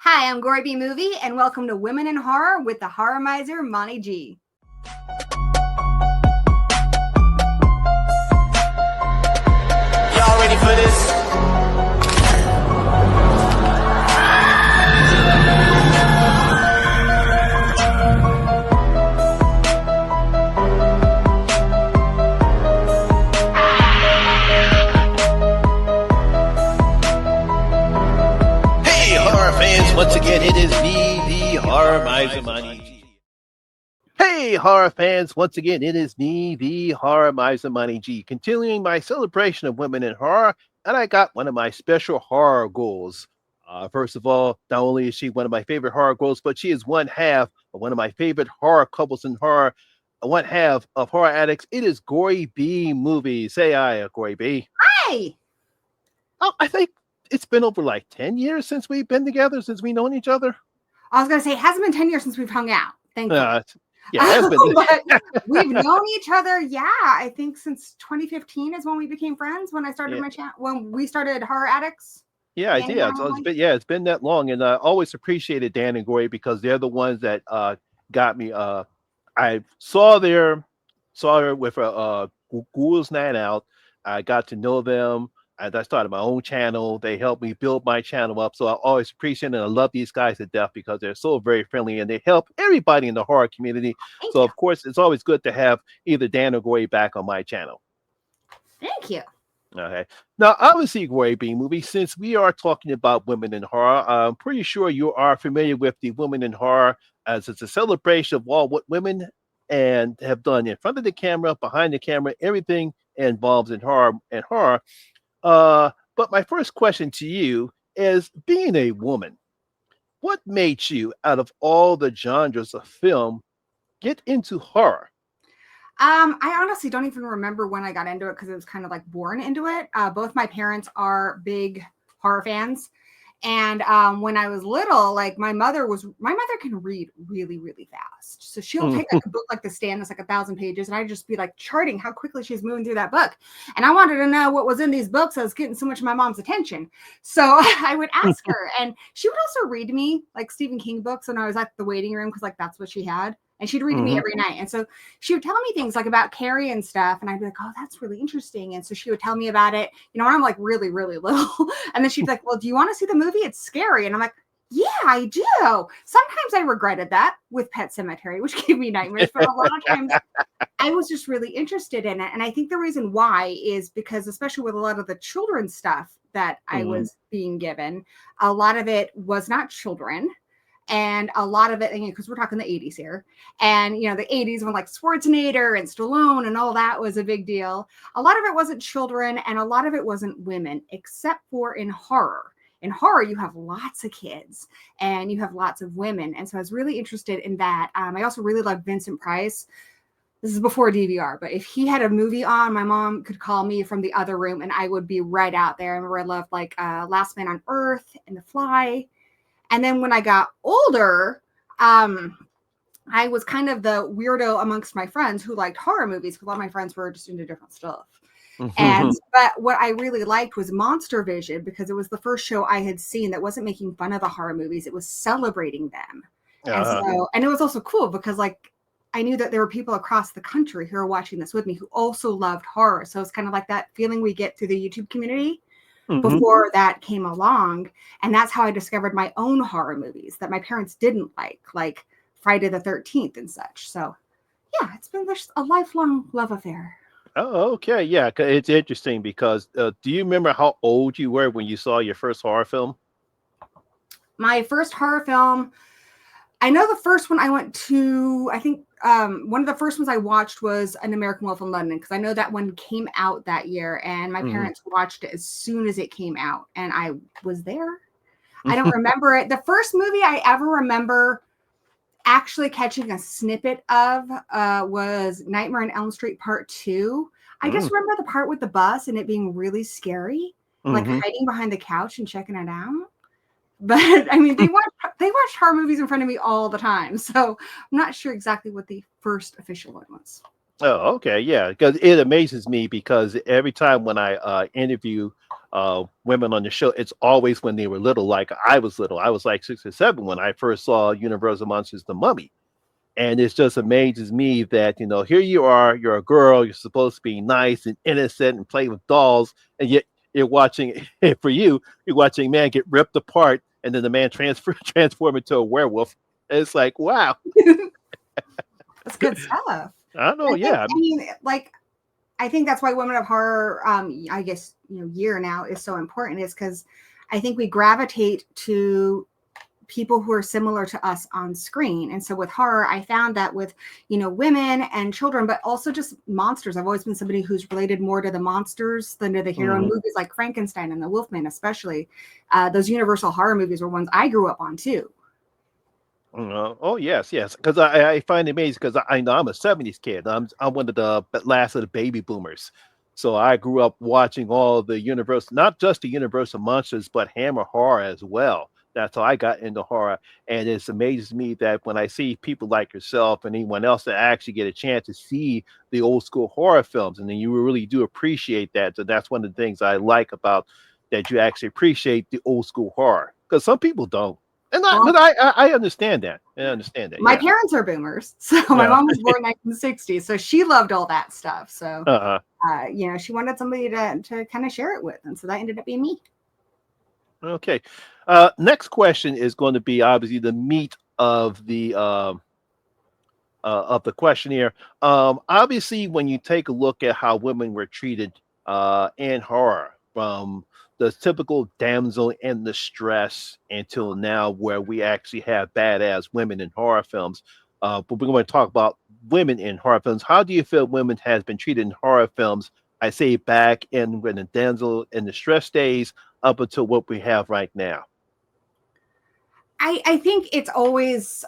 Hi, I'm Gory B Movie, and welcome to Women in Horror with the horror miser, Monty G. Y'all ready for this? Hey, horror fans! Once again, it is me, the horror miser, Monty G. Hey, horror fans! Once again, it is me, the horror miser, Monty G. Continuing my celebration of women in horror, and I got one of my special horror goals. First of all, not only is she one of my favorite horror goals, but she is one half of one of my favorite horror couples in horror. One half of Horror Addicts. It is Gory B Movie. Say hi, Gory B. Hi! Oh, I think it's been over like 10 years since we've been together, since we've known each other. I was going to say, it hasn't been 10 years since we've hung out. Thank you. Yeah, it has been. But we've known each other, I think since 2015 is when we became friends, when I started my channel, when we started Horror Addicts. Yeah, I did. So it's been that long, and I always appreciated Dan and Gory because they're the ones that got me. I saw her with a Ghouls Night Out. I got to know them. And I started my own channel. They helped me build my channel up. So I always appreciate and I love these guys to death because they're so very friendly and they help everybody in the horror community. So, of course, it's always good to have either Dan or Gory back on my channel. Thank you. Okay. Now, obviously, Gory B Movie, since we are talking about women in horror, I'm pretty sure you are familiar with the Women in Horror as it's a celebration of all what women and have done in front of the camera, behind the camera, everything involved in horror and horror. But my first question to you is, being a woman, what made you, out of all the genres of film, get into horror? I honestly don't even remember when I got into it because it was kind of like born into it. Both my parents are big horror fans. And when I was little, like my mother can read really, really fast. So she'll take like a book like The Stand that's like 1,000 pages, and I'd just be like charting how quickly she's moving through that book. And I wanted to know what was in these books. I was getting so much of my mom's attention. So I would ask her, and she would also read me like Stephen King books when I was at the waiting room because like that's what she had. And she'd read to me every night. And so she would tell me things like about Carrie and stuff. And I'd be like, oh, that's really interesting. And so she would tell me about it, when I'm like really, really little. And then she'd be like, well, do you want to see the movie? It's scary. And I'm like, yeah, I do. Sometimes I regretted that with Pet Sematary, which gave me nightmares. But a lot of times I was just really interested in it. And I think the reason why is because, especially with a lot of the children's stuff that I was being given, a lot of it was not children. And a lot of it, because we're talking the 80s here, and the 80s when like Schwarzenegger and Stallone and all that was a big deal. A lot of it wasn't children, and a lot of it wasn't women, except for in horror. In horror, you have lots of kids and you have lots of women, and so I was really interested in that. I also really love Vincent Price. This is before DVR, but if he had a movie on, my mom could call me from the other room, and I would be right out there. I remember I loved like Last Man on Earth and The Fly. And then when I got older, I was kind of the weirdo amongst my friends who liked horror movies because a lot of my friends were just into different stuff. But what I really liked was Monster Vision because it was the first show I had seen that wasn't making fun of the horror movies. It was celebrating them. And it was also cool because like I knew that there were people across the country who were watching this with me who also loved horror. So it's kind of like that feeling we get through the YouTube community. Before that came along. And that's how I discovered my own horror movies that my parents didn't like Friday the 13th and such. So yeah, it's been just a lifelong love affair. Oh, okay. Yeah, it's interesting because do you remember how old you were when you saw your first horror film? My first horror film, I know the first one I went to, I think one of the first ones I watched was An American Wolf in London because I know that one came out that year and my parents watched it as soon as it came out and I was there. I don't remember it. The first movie I ever remember actually catching a snippet of was Nightmare on Elm Street Part 2. I just remember the part with the bus and it being really scary, like hiding behind the couch and checking it out. But I mean, they watch horror movies in front of me all the time, so I'm not sure exactly what the first official one was. Oh, okay, yeah, because it amazes me because every time when I interview women on the show, it's always when they were little. Like I was little. I was like 6 or 7 when I first saw Universal Monsters: The Mummy. And it just amazes me that, here you are, you're a girl, you're supposed to be nice and innocent and play with dolls, and yet you're watching, for you, you're watching a man get ripped apart, and then the man transform into a werewolf. And it's like, wow. That's good stuff. I don't know, I think, yeah. I mean, like, I think that's why Women of Horror, I guess, year now is so important, is because I think we gravitate to people who are similar to us on screen. And so with horror, I found that with, women and children, but also just monsters. I've always been somebody who's related more to the monsters than to the hero movies, like Frankenstein and the Wolfman, especially. Those Universal horror movies were ones I grew up on too. Oh yes, yes. Because I find it amazing because I know I'm a '70s kid. I'm one of the last of the baby boomers. So I grew up watching all the Universal, not just the Universal monsters, but Hammer horror as well. That's how I got into horror, and it's amazes me that when I see people like yourself and anyone else that actually get a chance to see the old school horror films, and then you really do appreciate that. So that's one of the things I like about that you actually appreciate the old school horror because some people don't. And Well, but I understand that. I understand that. my Yeah. parents are boomers. So my Yeah. mom was born in 1960. So she loved all that stuff. So, Uh-huh. she wanted somebody to kind of share it with. And so that ended up being me. Okay. Next question is going to be obviously the meat of the questionnaire. Obviously, when you take a look at how women were treated in horror, from the typical damsel in distress until now, where we actually have badass women in horror films. But we're going to talk about women in horror films. How do you feel women has been treated in horror films? I say back in when the damsel in distress days up until what we have right now. I think it's always,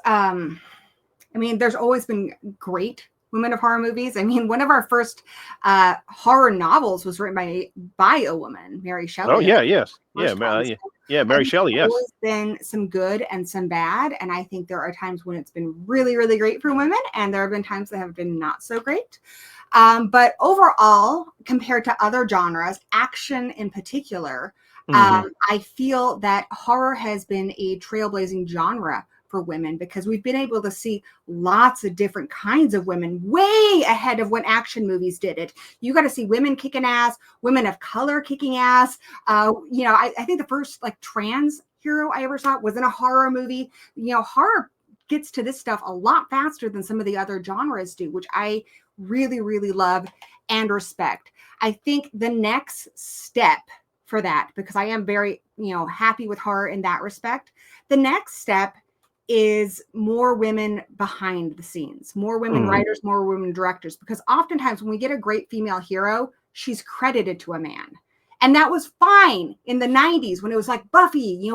there's always been great women of horror movies. I mean, one of our first horror novels was written by a woman, Mary Oh Shelley. yeah, yes, yeah, First one. yeah, So yeah. I Mary think Shelley, there's yes. always been some good and some bad. And I think there are times when it's been really, really great for women. And there have been times that have been not so great. But overall, compared to other genres, action in particular, I feel that horror has been a trailblazing genre for women because we've been able to see lots of different kinds of women way ahead of when action movies did it. You got to see women kicking ass, women of color kicking ass. I think the first like trans hero I ever saw was in a horror movie. Horror gets to this stuff a lot faster than some of the other genres do, which I really, really love and respect. I think the next step for that, because I am very, happy with horror in that respect, the next step is more women behind the scenes, more women writers, more women directors, because oftentimes when we get a great female hero, she's credited to a man. And that was fine in the 90s when it was like Buffy,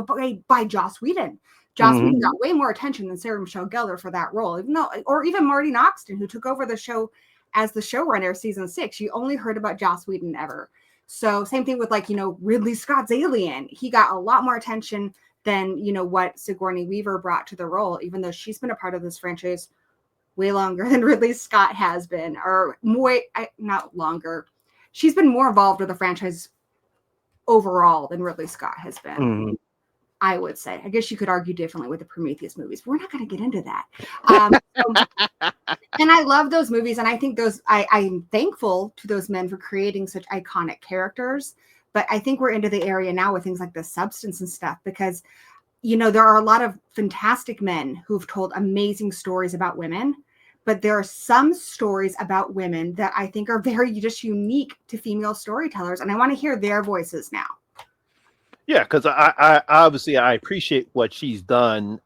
by Joss Whedon. Joss Whedon got way more attention than Sarah Michelle Gellar for that role, or even Marty Noxton, who took over the show as the showrunner season 6. You only heard about Joss Whedon ever. So same thing with Ridley Scott's Alien. He got a lot more attention than what Sigourney Weaver brought to the role, even though she's been a part of this franchise way longer than Ridley Scott has been, or more, not longer. She's been more involved with the franchise overall than Ridley Scott has been. I would say. I guess you could argue differently with the Prometheus movies, but we're not going to get into that. And I love those movies, and I think I'm thankful to those men for creating such iconic characters. But I think we're into the area now with things like The Substance and stuff, because there are a lot of fantastic men who've told amazing stories about women, but there are some stories about women that I think are very just unique to female storytellers, and I want to hear their voices now. Yeah, because I obviously I appreciate what she's done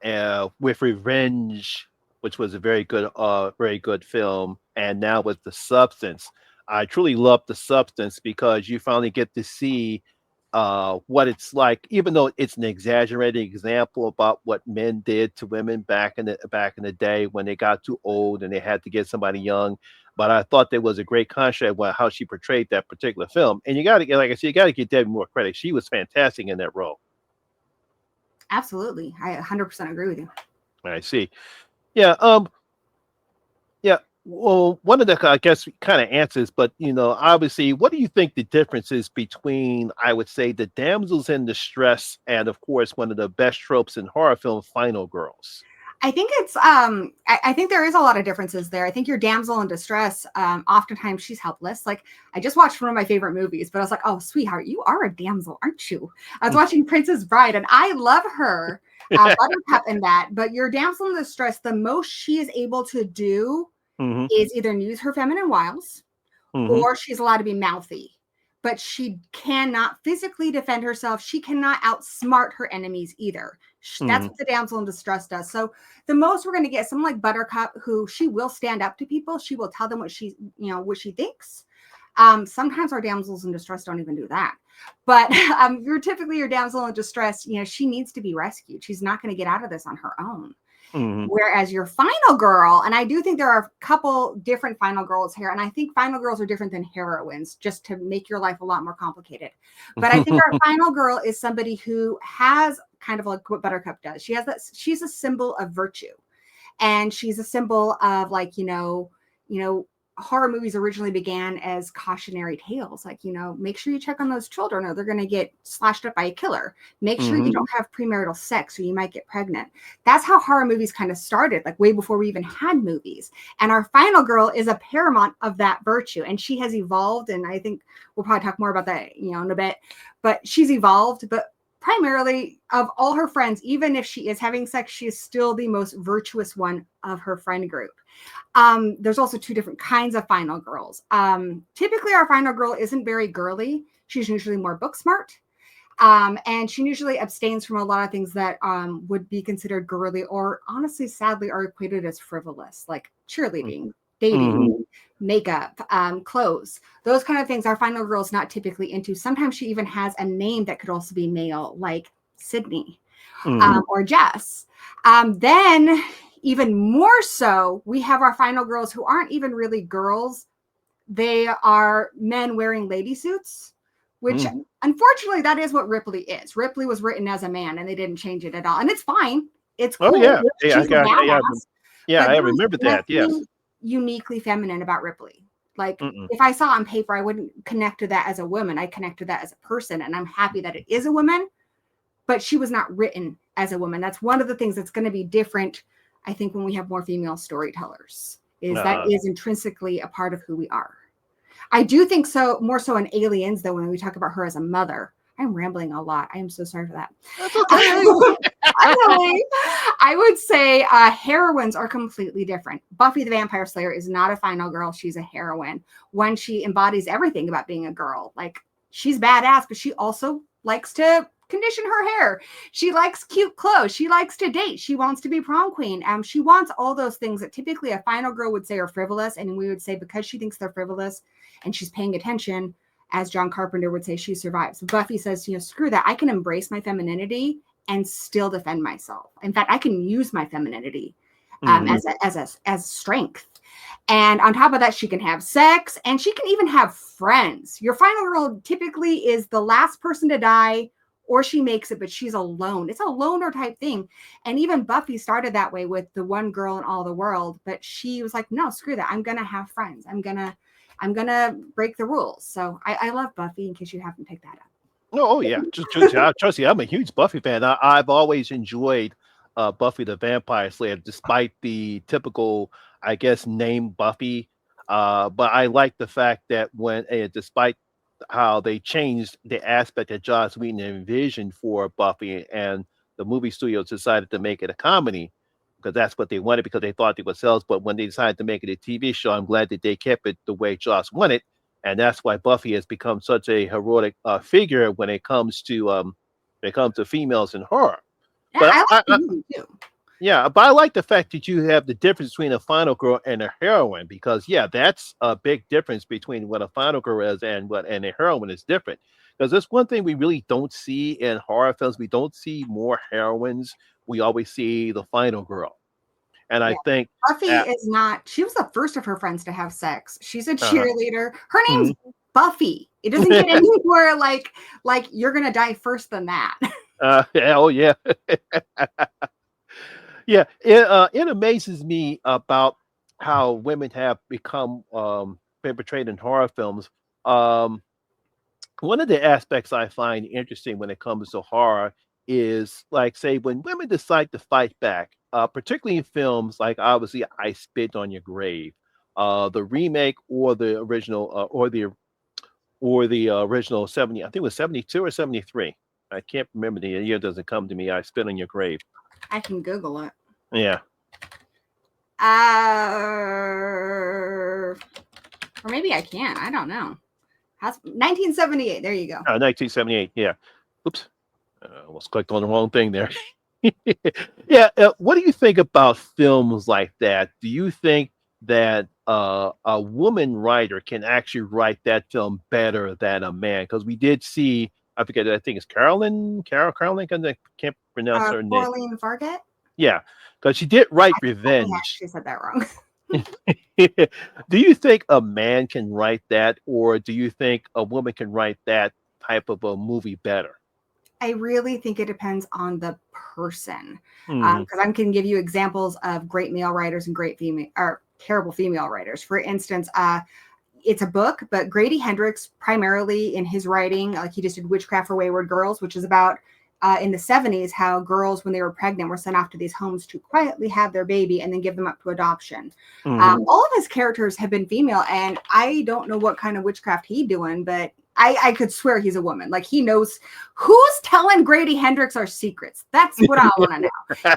with Revenge, which was a very good film, and now with The Substance. I truly love The Substance because you finally get to see what it's like, even though it's an exaggerated example about what men did to women back in the day when they got too old and they had to get somebody young. But I thought there was a great contrast with how she portrayed that particular film. And you got to get, like I said, you got to give Debbie more credit. She was fantastic in that role. Absolutely. I 100% agree with you. I see. Yeah. Yeah. Well, one of the, I guess, kind of answers, but obviously, what do you think the difference is between, I would say, the damsels in distress and, of course, one of the best tropes in horror film, final girls? I think it's I think there is a lot of differences there. I think your damsel in distress, oftentimes she's helpless. Like I just watched one of my favorite movies, but I was like, oh sweetheart, you are a damsel, aren't you? I was watching Princess Bride and I love her, Buttercup in that. But your damsel in distress, the most she is able to do Hmm. is either use her feminine wiles Hmm. or she's allowed to be mouthy. But she cannot physically defend herself. She cannot outsmart her enemies either. That's Hmm. what the damsel in distress does. So the most we're going to get someone like Buttercup, who she will stand up to people. She will tell them what what she thinks. Sometimes our damsels in distress don't even do that. But you're typically your damsel in distress. She needs to be rescued. She's not going to get out of this on her own. Hmm. Whereas your final girl, and I do think there are a couple different final girls here, and I think final girls are different than heroines, just to make your life a lot more complicated. But I think our final girl is somebody who has kind of like what Buttercup does. She has that. She's a symbol of virtue, and she's a symbol of like horror movies originally began as cautionary tales, like make sure you check on those children or they're going to get slashed up by a killer. Make sure you don't have premarital sex or you might get pregnant. That's how horror movies kind of started, like way before we even had movies. And our final girl is a paramount of that virtue, and she has evolved, and I think we'll probably talk more about that in a bit, but she's evolved. But primarily, of all her friends, even if she is having sex, she is still the most virtuous one of her friend group. There's also two different kinds of final girls. Typically, our final girl isn't very girly. She's usually more book smart. And she usually abstains from a lot of things that would be considered girly or honestly, sadly, are equated as frivolous, like cheerleading, dating, makeup, clothes, those kind of things. Our final girl is not typically into. Sometimes she even has a name that could also be male, like Sydney or Jess. Then, even more so, we have our final girls who aren't even really girls. They are men wearing lady suits, which unfortunately, that is what Ripley is. Ripley was written as a man and they didn't change it at all. And it's fine. It's cool. Oh yeah, yeah, She's a badass. yeah. But I there's remember that. Yes. nothing uniquely feminine about Ripley. Like Mm-mm. if I saw on paper, I wouldn't connect to that as a woman. I connect to that as a person. And I'm happy that it is a woman, but she was not written as a woman. That's one of the things that's going to be different, I think, when we have more female storytellers, is that is intrinsically a part of who we are. I do think so, more so in Aliens, though, when we talk about her as a mother. I'm rambling a lot. I am so sorry for that. That's okay. Finally, I would say heroines are completely different. Buffy the Vampire Slayer is not a final girl. She's a heroine. When she embodies everything about being a girl. Like, she's badass, but she also likes to condition her hair. She likes cute clothes. She likes to date. She wants to be prom queen. She wants all those things that typically a final girl would say are frivolous. And we would say because she thinks they're frivolous and she's paying attention, as John Carpenter would say, she survives. Buffy says, screw that. I can embrace my femininity and still defend myself. In fact, I can use my femininity as strength. And on top of that, she can have sex and she can even have friends. Your final girl typically is the last person to die, or she makes it, but she's alone. It's a loner type thing. And even Buffy started that way with the one girl in all the world, but she was like, no, screw that. I'm going to have friends. I'm going to break the rules. So I love Buffy, in case you haven't picked that up. Oh yeah, trust me, I'm a huge Buffy fan. I've always enjoyed Buffy the Vampire Slayer, despite the typical, I guess, name Buffy. But I like the fact that despite how they changed the aspect that Joss Whedon envisioned for Buffy, and the movie studios decided to make it a comedy because that's what they wanted because they thought they would sell. But when they decided to make it a TV show, I'm glad that they kept it the way Joss wanted, and that's why Buffy has become such a heroic figure when it comes to females in horror. Yeah, But I like the movie too. yeah, but I like the fact that you have the difference between a final girl and a heroine because yeah, that's a big difference between what a final girl is and a heroine is different. Because that's one thing we really don't see in horror films. We don't see more heroines. We always see the final girl. And Yeah. I think Buffy is not, she was the first of her friends to have sex. She's a uh, cheerleader. Her name's Buffy. It doesn't get any more like you're going to die first than that. hell yeah. Yeah, it amazes me about how women have become been portrayed in horror films. Um, One of the aspects I find interesting when it comes to horror is, like, say, when women decide to fight back, particularly in films like, obviously, I Spit on Your Grave, the remake or the original, or the original 70. I think it was 72 or 73. I can't remember, the year doesn't come to me. I Spit on Your Grave. I can Google it. Yeah. Or maybe I can't. I don't know. 1978. There you go. 1978. Yeah. Oops. Almost clicked on the wrong thing there. Yeah. What do you think about films like that? Do you think that a woman writer can actually write that film better than a man? Because we did see, I forget, I think it's Carolyn, I can't pronounce her name. Coraline Fargate. Yeah, because she did write I Revenge. actually said that wrong. Do you think a man can write that, or do you think a woman can write that type of a movie better? I really think it depends on the person, Hmm. because I can give you examples of great male writers and great female or terrible female writers. For instance, it's a book, but Grady Hendrix, primarily in his writing, like he just did Witchcraft for Wayward Girls, which is about in the 70s how girls, when they were pregnant, were sent off to these homes to quietly have their baby and then give them up to adoption. Hmm. All of his characters have been female, and I don't know what kind of witchcraft he doing, but I could swear he's a woman. Like he knows who's telling Grady Hendrix our secrets. That's what I want to know.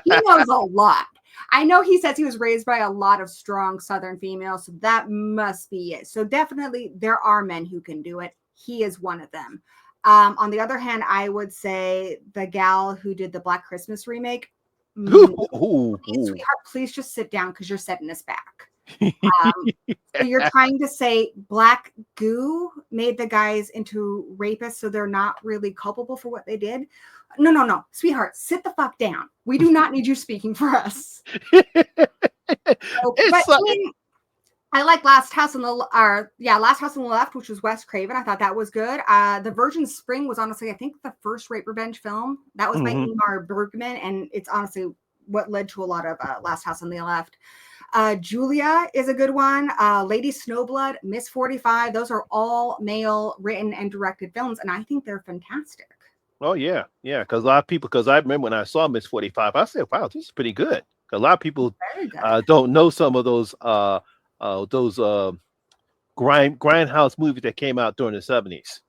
He knows a lot. I know he says he was raised by a lot of strong Southern females, so that must be it. So definitely there are men who can do it. He is one of them. On the other hand, I would say the gal who did the Black Christmas remake, sweetheart, please just sit down because you're setting us back. So you're trying to say black goo made the guys into rapists, so they're not really culpable for what they did? No, sweetheart, sit the fuck down. We do not need you speaking for us. But I mean, I like Last House on the Last House on the Left, which was Wes Craven. I thought that was good. The Virgin Spring was honestly, I think, the first rape revenge film. That was by Ingmar Bergman, and it's honestly what led to a lot of Last House on the Left. Julia is a good one. Lady Snowblood, Miss 45. Those are all male written and directed films, and I think they're fantastic. Oh yeah, yeah. Because a lot of people, because I remember when I saw Miss 45, I said, "Wow, this is pretty good." 'Cause a lot of people don't know some of those grindhouse movies that came out during the 70s.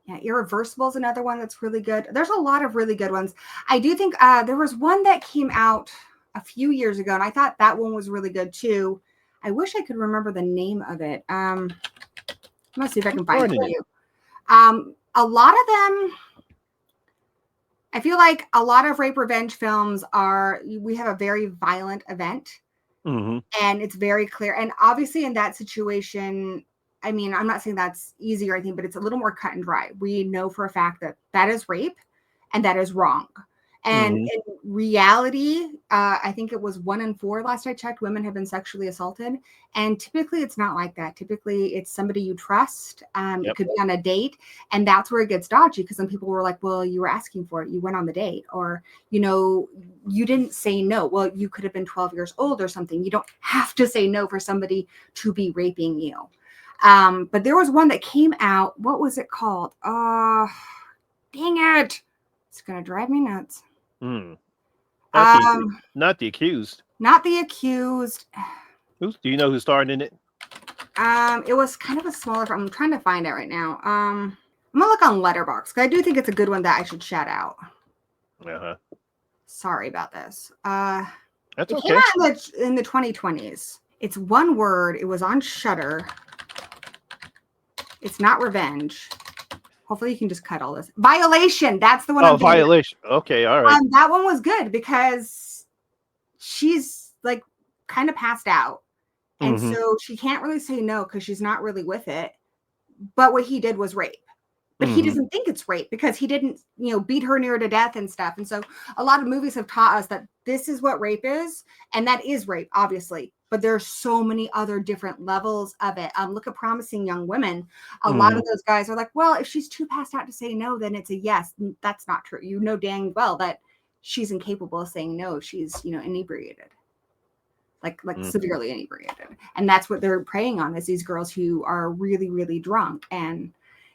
Yeah, Irreversible is another one that's really good. There's a lot of really good ones. I do think there was one that came out a few years ago, and I thought that one was really good too. I wish I could remember the name of it. I'm gonna see if I can find it for you. A lot of them, I feel like a lot of rape revenge films we have a very violent event, and it's very clear. And obviously, in that situation, I mean, I'm not saying that's easy or anything, but it's a little more cut and dry. We know for a fact that that is rape and that is wrong. And in reality, I think it was 1 in 4 last I checked, women have been sexually assaulted. And typically it's not like that. Typically it's somebody you trust. It could be on a date. And that's where it gets dodgy, because some people were like, well, you were asking for it. You went on the date. Or, you didn't say no. Well, you could have been 12 years old or something. You don't have to say no for somebody to be raping you. But there was one that came out. What was it called? Dang it. It's going to drive me nuts. Not the accused. Not the accused. Do you know who starred in it? It was kind of a smaller. I'm trying to find it right now. I'm gonna look on Letterboxd because I do think it's a good one that I should shout out. Sorry about this. That's it okay. Came out in the 2020s. It's one word. It was on Shudder. It's not Revenge. Hopefully you can just cut all this. Violation. That's the one. Oh, Violation. Okay, all right. That one was good because she's like kind of passed out. And so she can't really say no because she's not really with it. But what he did was rape. But he doesn't think it's rape because he didn't, beat her near to death and stuff. And so a lot of movies have taught us that this is what rape is. And that is rape, obviously. But there's so many other different levels of it. Look at Promising Young Women. A lot of those guys are like, well, if she's too passed out to say no, then it's a yes. That's not true. You know dang well that she's incapable of saying no if she's, inebriated. like severely inebriated. And that's what they're preying on, is these girls who are really, really drunk. And,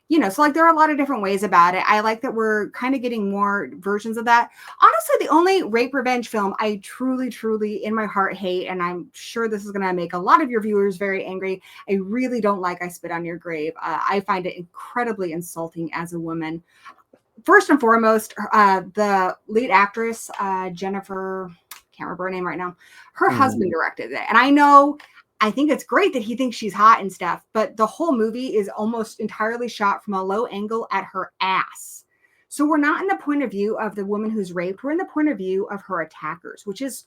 you know, so like there are a lot of different ways about it. I like that we're kind of getting more versions of that. Honestly, the only rape revenge film I truly, truly in my heart hate, and I'm sure this is going to make a lot of your viewers very angry, I really don't like I Spit on Your Grave. I find it incredibly insulting as a woman. First and foremost, the lead actress, Jennifer, can't remember her name right now, her husband directed it. And I think it's great that he thinks she's hot and stuff, but the whole movie is almost entirely shot from a low angle at her ass. So we're not in the point of view of the woman who's raped. We're in the point of view of her attackers, which is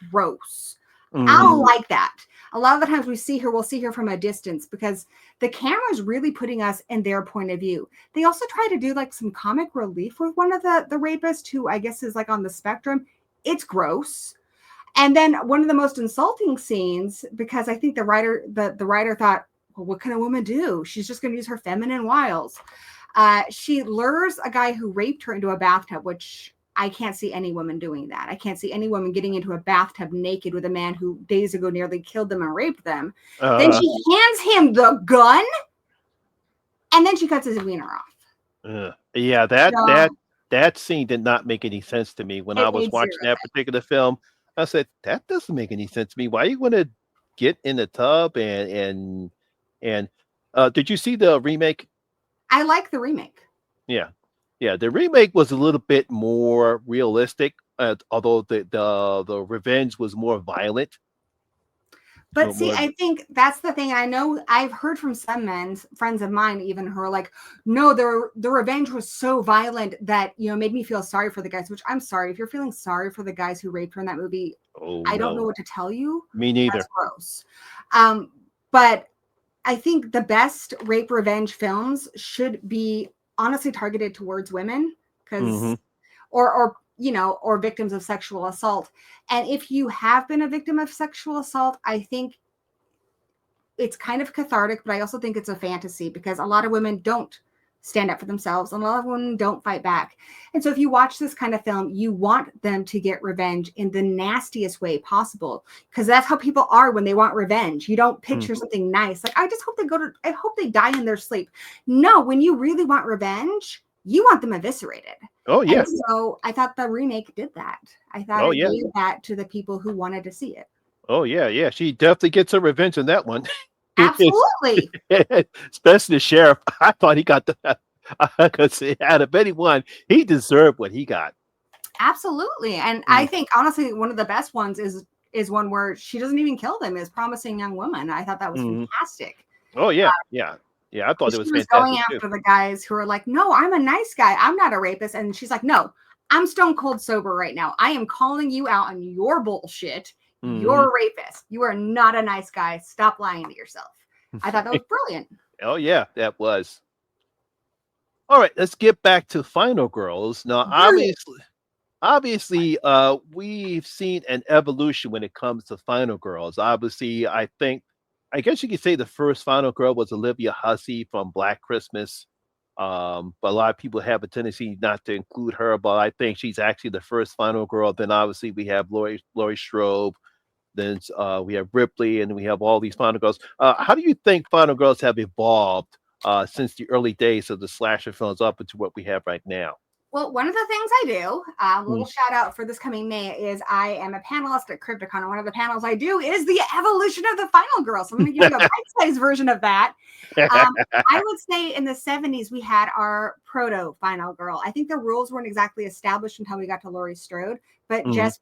gross. I don't like that. A lot of the times we'll see her from a distance because the camera is really putting us in their point of view. They also try to do like some comic relief with one of the rapists who I guess is like on the spectrum. It's gross. And then one of the most insulting scenes, because I think the writer thought, well, what can a woman do? She's just going to use her feminine wiles. She lures a guy who raped her into a bathtub, which I can't see any woman doing that. I can't see any woman getting into a bathtub naked with a man who days ago nearly killed them and raped them. Then she hands him the gun, and then she cuts his wiener off. Yeah, that scene did not make any sense to me when I was watching that particular film. I said, that doesn't make any sense to me. Why are you going to get in the tub and did you see the remake? I like the remake. Yeah, the remake was a little bit more realistic, although the revenge was more violent. But see, I think that's the thing. I know I've heard from some friends of mine, even who are like, no, the revenge was so violent that, you know, made me feel sorry for the guys, which I'm sorry. If you're feeling sorry for the guys who raped her in that movie, I don't know what to tell you. Me neither. That's gross. But I think the best rape revenge films should be honestly targeted towards women, because or victims of sexual assault. And if you have been a victim of sexual assault, I think it's kind of cathartic, but I also think it's a fantasy, because a lot of women don't stand up for themselves and a lot of women don't fight back. And so if you watch this kind of film, you want them to get revenge in the nastiest way possible, because that's how people are when they want revenge. You don't picture something nice. Like, I hope they die in their sleep. No, when you really want revenge, you want them eviscerated. Oh, yeah. And so I thought the remake did that. I thought it gave that to the people who wanted to see it. Oh, yeah. She definitely gets her revenge in that one. Absolutely. Especially the sheriff. I thought he got because out of anyone, he deserved what he got. Absolutely. And I think, honestly, one of the best ones is one where she doesn't even kill them, is Promising Young Woman. I thought that was fantastic. Oh, yeah. Yeah, I thought it was fantastic. Going after the guys who are like, no, I'm a nice guy. I'm not a rapist. And she's like, no, I'm stone cold sober right now. I am calling you out on your bullshit. You're a rapist. You are not a nice guy. Stop lying to yourself. I thought that was brilliant. Oh, yeah, that was. All right, let's get back to Final Girls. Now, obviously, we've seen an evolution when it comes to Final Girls. Obviously, I guess you could say the first Final Girl was Olivia Hussey from Black Christmas. But a lot of people have a tendency not to include her, but I think she's actually the first Final Girl. Then obviously we have Laurie Strode. Then we have Ripley, and we have all these Final Girls. How do you think Final Girls have evolved since the early days of the slasher films up into what we have right now? Well, one of the things I do, a little shout out for this coming May, is I am a panelist at Crypticon, and one of the panels I do is the evolution of the Final Girl. So I'm going to give you a bite-sized version of that. I would say in the 70s, we had our proto-Final Girl. I think the rules weren't exactly established until we got to Laurie Strode, but Jess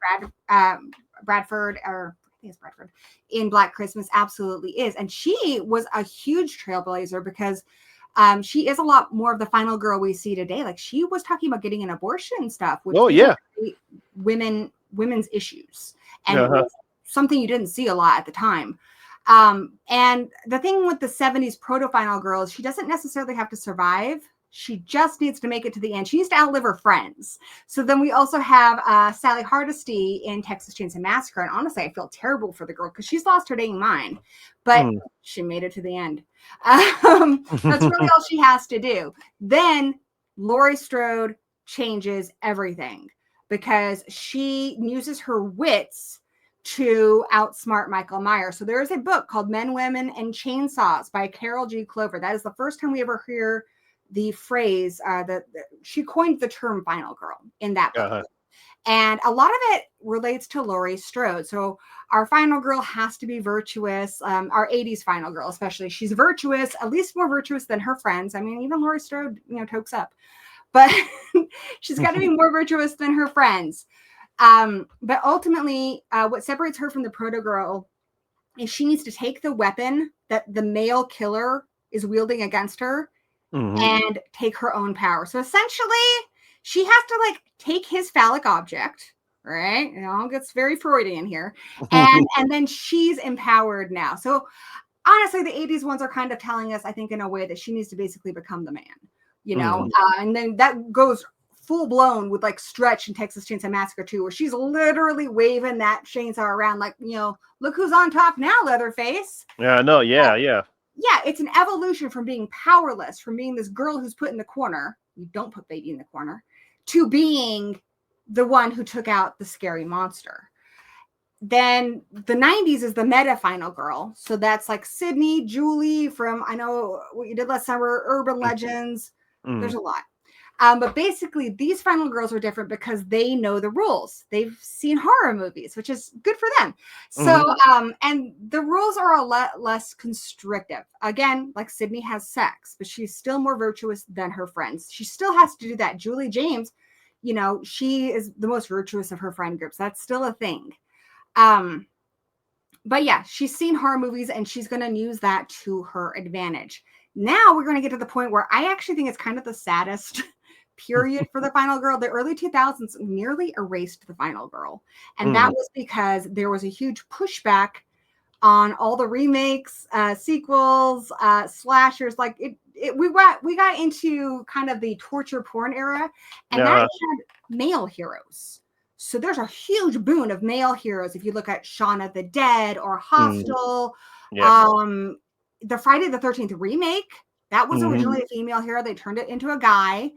Bradford, or I think it's Bradford, in Black Christmas absolutely is. And she was a huge trailblazer because she is a lot more of the Final Girl we see today. Like, she was talking about getting an abortion and stuff, which women's issues, and it was something you didn't see a lot at the time. And the thing with the 70s proto Final Girl is she doesn't necessarily have to survive. She just needs to make it to the end. She needs to outlive her friends. So then we also have Sally Hardesty in Texas Chainsaw Massacre. And honestly, I feel terrible for the girl because she's lost her dang mind, but she made it to the end. That's really all she has to do. Then Laurie Strode changes everything because she uses her wits to outsmart Michael Myers. So there is a book called Men, Women, and Chainsaws by Carol G. Clover. That is the first time we ever hear the phrase that she coined the term final girl in that book. Uh-huh. And a lot of it relates to Laurie Strode. So our final girl has to be virtuous. Our 80s final girl, especially, she's virtuous, at least more virtuous than her friends. I mean, even Laurie Strode, tokes up, but she's got to be more virtuous than her friends. But ultimately, what separates her from the proto girl is she needs to take the weapon that the male killer is wielding against her and take her own power. So essentially, she has to like take his phallic object, right? It gets very Freudian here. And then she's empowered now. So honestly, the 80s ones are kind of telling us, I think, in a way that she needs to basically become the man, and then that goes full blown with like Stretch and Texas Chainsaw Massacre 2, where she's literally waving that chainsaw around like, look who's on top now, Leatherface. Yeah, no, yeah. Yeah, it's an evolution from being powerless, from being this girl who's put in the corner. You don't put baby in the corner, to being the one who took out the scary monster. Then the 90s is the meta final girl. So that's like Sydney, Julie from I Know What You Did Last Summer, Urban Legends. There's a lot. But basically, these final girls are different because they know the rules. They've seen horror movies, which is good for them. So, and the rules are a lot less constrictive. Again, like Sydney has sex, but she's still more virtuous than her friends. She still has to do that. Julie James, she is the most virtuous of her friend groups. That's still a thing. But yeah, she's seen horror movies and she's going to use that to her advantage. Now we're going to get to the point where I actually think it's kind of the saddest period for the final girl. The early 2000s nearly erased the final girl. And that was because there was a huge pushback on all the remakes, sequels, slashers. Like we got into kind of the torture porn era, and that had male heroes. So there's a huge boon of male heroes. If you look at Shaun of the Dead or Hostel, the Friday the 13th remake, that was originally a female hero. They turned it into a guy.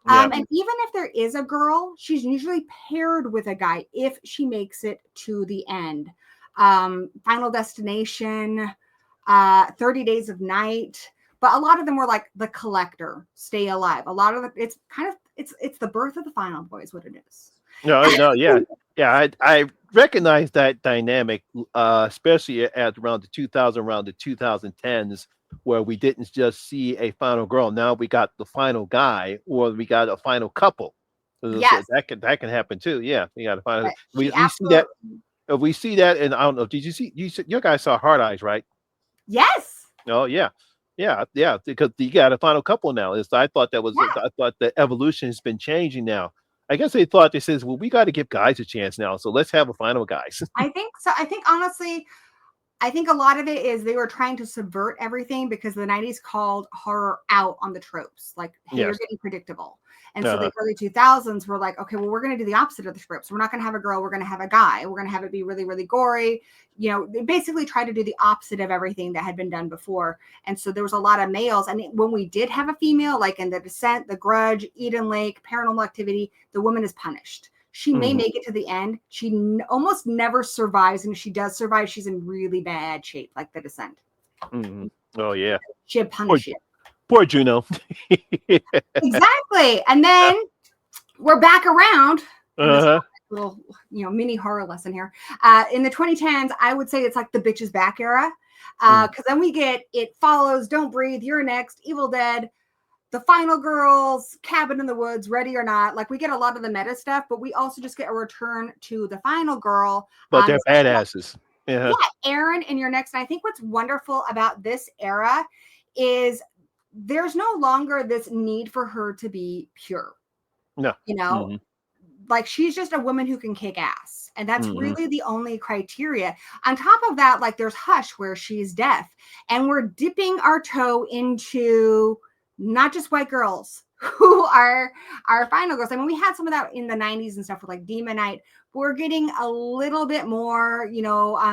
And even if there is a girl, she's usually paired with a guy if she makes it to the end. Final Destination, 30 Days of Night. But a lot of them were like The Collector, Stay Alive. A lot of it's the birth of the final boy is what it is. I recognize that dynamic, especially at around the 2010s, where we didn't just see a final girl. Now we got the final guy, or we got a final couple. Yes. So that can happen too. Yeah, we got a final. We see that. We see that, and I don't know. Did you see? Your guys saw Hard Eyes, right? Yes. Oh yeah. Because you got a final couple now. I thought that was. I thought the evolution has been changing now. I guess they thought they says, well, we got to give guys a chance now, so let's have a final guys. I think so. I think honestly, a lot of it is they were trying to subvert everything because the 90s called horror out on the tropes. Like, hey, you're getting predictable. And so the early 2000s were like, okay, well, we're going to do the opposite of the tropes. We're not going to have a girl. We're going to have a guy. We're going to have it be really, really gory. They basically tried to do the opposite of everything that had been done before. And so there was a lot of males. And when we did have a female, like in The Descent, The Grudge, Eden Lake, Paranormal Activity, the woman is punished. She may make it to the end. She almost never survives. And if she does survive, she's in really bad shape, like The Descent. Oh, yeah. She had punished it. Poor Juno. Exactly. And then we're back around. Little, mini horror lesson here. In the 2010s, I would say it's like the bitches back era. Because then we get It Follows, Don't Breathe, You're Next, Evil Dead, The Final Girls, Cabin in the Woods, Ready or Not. Like, we get a lot of the meta stuff, but we also just get a return to the final girl. But they're badasses. Yeah, Aaron in Your Next. And I think what's wonderful about this era is there's no longer this need for her to be pure. No. Like, she's just a woman who can kick ass. And that's really the only criteria. On top of that, like, there's Hush, where she's deaf. And we're dipping our toe into not just white girls who are our final girls. I mean, we had some of that in the 90s and stuff with like Demonite. But we're getting a little bit more,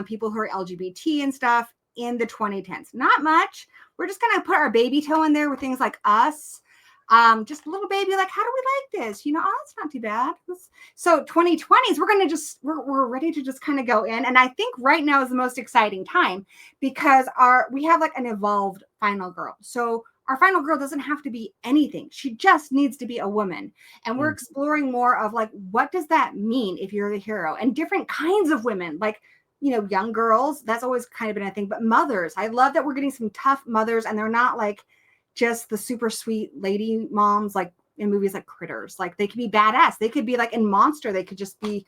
people who are LGBT and stuff in the 2010s. Not much. We're just going to put our baby toe in there with things like Us, Just a little baby, like, how do we like this? Oh, it's not too bad. So 2020s, we're ready to just kind of go in. And I think right now is the most exciting time because we have like an evolved final girl. So our final girl doesn't have to be anything. She just needs to be a woman. And we're exploring more of like, what does that mean if you're the hero? And different kinds of women, like, young girls. That's always kind of been a thing. But mothers, I love that we're getting some tough mothers, and they're not like just the super sweet lady moms like in movies like Critters. Like, they could be badass. They could be like in Monster. They could just be,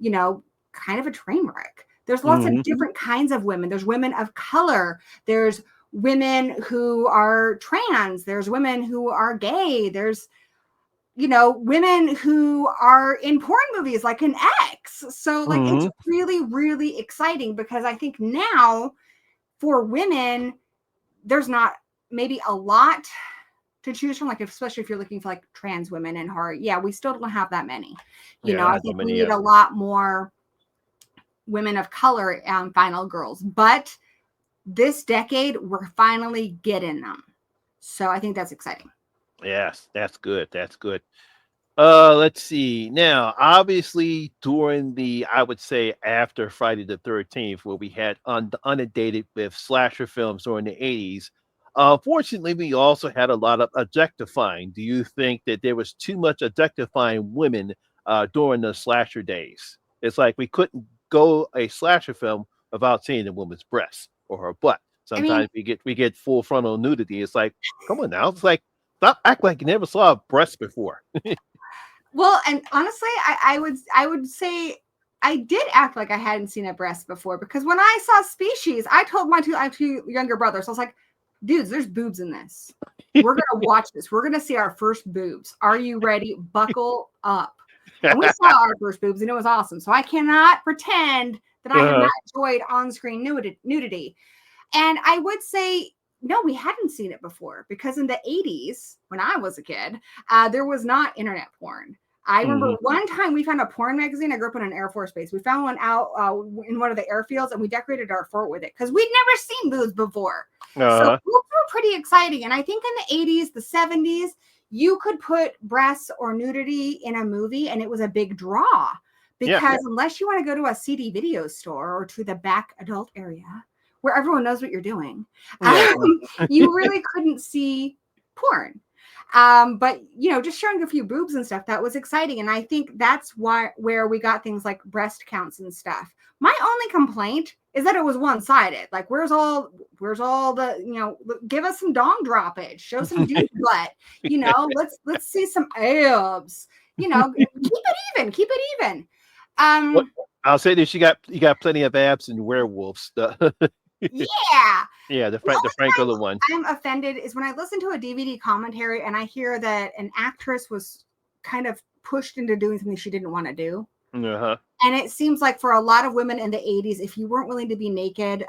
kind of a train wreck. There's lots of different kinds of women. There's women of color. There's women who are trans. There's women who are gay. There's, women who are in porn movies like in X. So like, it's really, really exciting because I think now for women, there's not maybe a lot to choose from, like, especially if you're looking for like trans women in horror. Yeah, we still don't have that many. I think we need a lot more women of color final girls, but this decade we're finally getting them. So I think that's exciting. Yes, that's good. That's good. Let's see. Now, obviously, during I would say after Friday the 13th, where we had inundated with slasher films during the 80s, fortunately, we also had a lot of objectifying. Do you think that there was too much objectifying women during the slasher days? It's like we couldn't go a slasher film without seeing a woman's breasts or her butt. Sometimes we get full frontal nudity. It's like, come on now. It's like, stop acting like you never saw a breast before. Well, and honestly, I would say I did act like I hadn't seen a breast before, because when I saw Species, I told my two younger brothers, I was like, dudes, there's boobs in this. We're going to watch this. We're going to see our first boobs. Are you ready? Buckle up. And we saw our first boobs, and it was awesome. So I cannot pretend that I have not enjoyed on-screen nudity. And I would say, no, we hadn't seen it before, because in the 80s, when I was a kid, there was not internet porn. I remember one time we found a porn magazine. I grew up on an Air Force base. We found one out in one of the airfields, and we decorated our fort with it because we'd never seen boobs before. So boobs were pretty exciting. And I think in the 80s, the 70s, you could put breasts or nudity in a movie, and it was a big draw. Because unless you want to go to a CD video store or to the back adult area where everyone knows what you're doing, you really couldn't see porn. But just showing a few boobs and stuff, that was exciting. And I think that's where we got things like breast counts and stuff. My only complaint is that it was one-sided. Like, where's all the, give us some dong droppage, show some dude butt, let's see some abs, keep it even. I'll say this: you got plenty of abs and werewolves. Yeah, the Frank Miller one. I'm offended is when I listen to a DVD commentary and I hear that an actress was kind of pushed into doing something she didn't want to do. And it seems like for a lot of women in the 80s, if you weren't willing to be naked,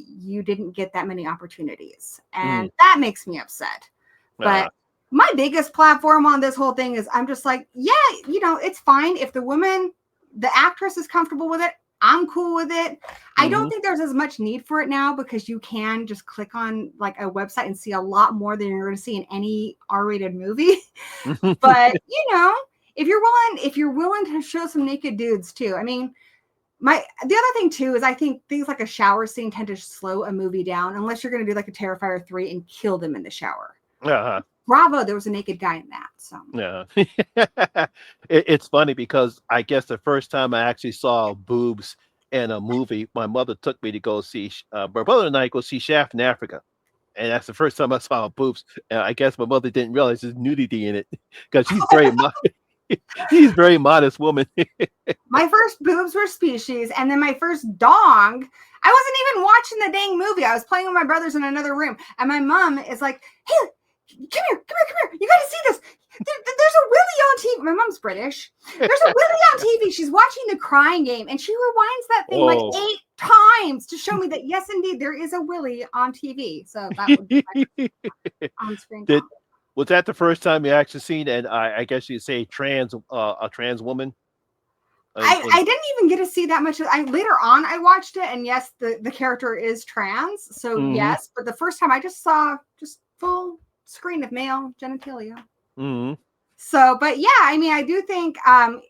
you didn't get that many opportunities. And that makes me upset. But my biggest platform on this whole thing is I'm just like, it's fine if the actress is comfortable with it. I'm cool with it. I don't think there's as much need for it now, because you can just click on like a website and see a lot more than you're going to see in any R-rated movie. But if you're willing to show some naked dudes too. I mean, the other thing too is I think things like a shower scene tend to slow a movie down, unless you're going to do like a Terrifier 3 and kill them in the shower. Bravo, there was a naked guy in that. So it's funny because I guess the first time I actually saw boobs in a movie, my mother took me to go see my brother and I go see Shaft in Africa, and that's the first time I saw boobs. And I guess my mother didn't realize there's nudity in it because she's she's very modest woman. My first boobs were Species, and then my first dong. I wasn't even watching the dang movie. I was playing with my brothers in another room, and my mom is like, "Hey, come here. You got to see this. There's a willy on TV. My mom's British. There's a willy on TV. She's watching The Crying Game, and she rewinds that thing like 8 times to show me that, yes, indeed, there is a willy on TV. So that would be my on-screen. Was that the first time you actually seen, and I guess you'd say a trans woman? I didn't even get to see that much. Later on, I watched it, and yes, the character is trans. So yes, but the first time I just saw just full screen of male genitalia. Mm-hmm. So, but yeah, I mean, I do think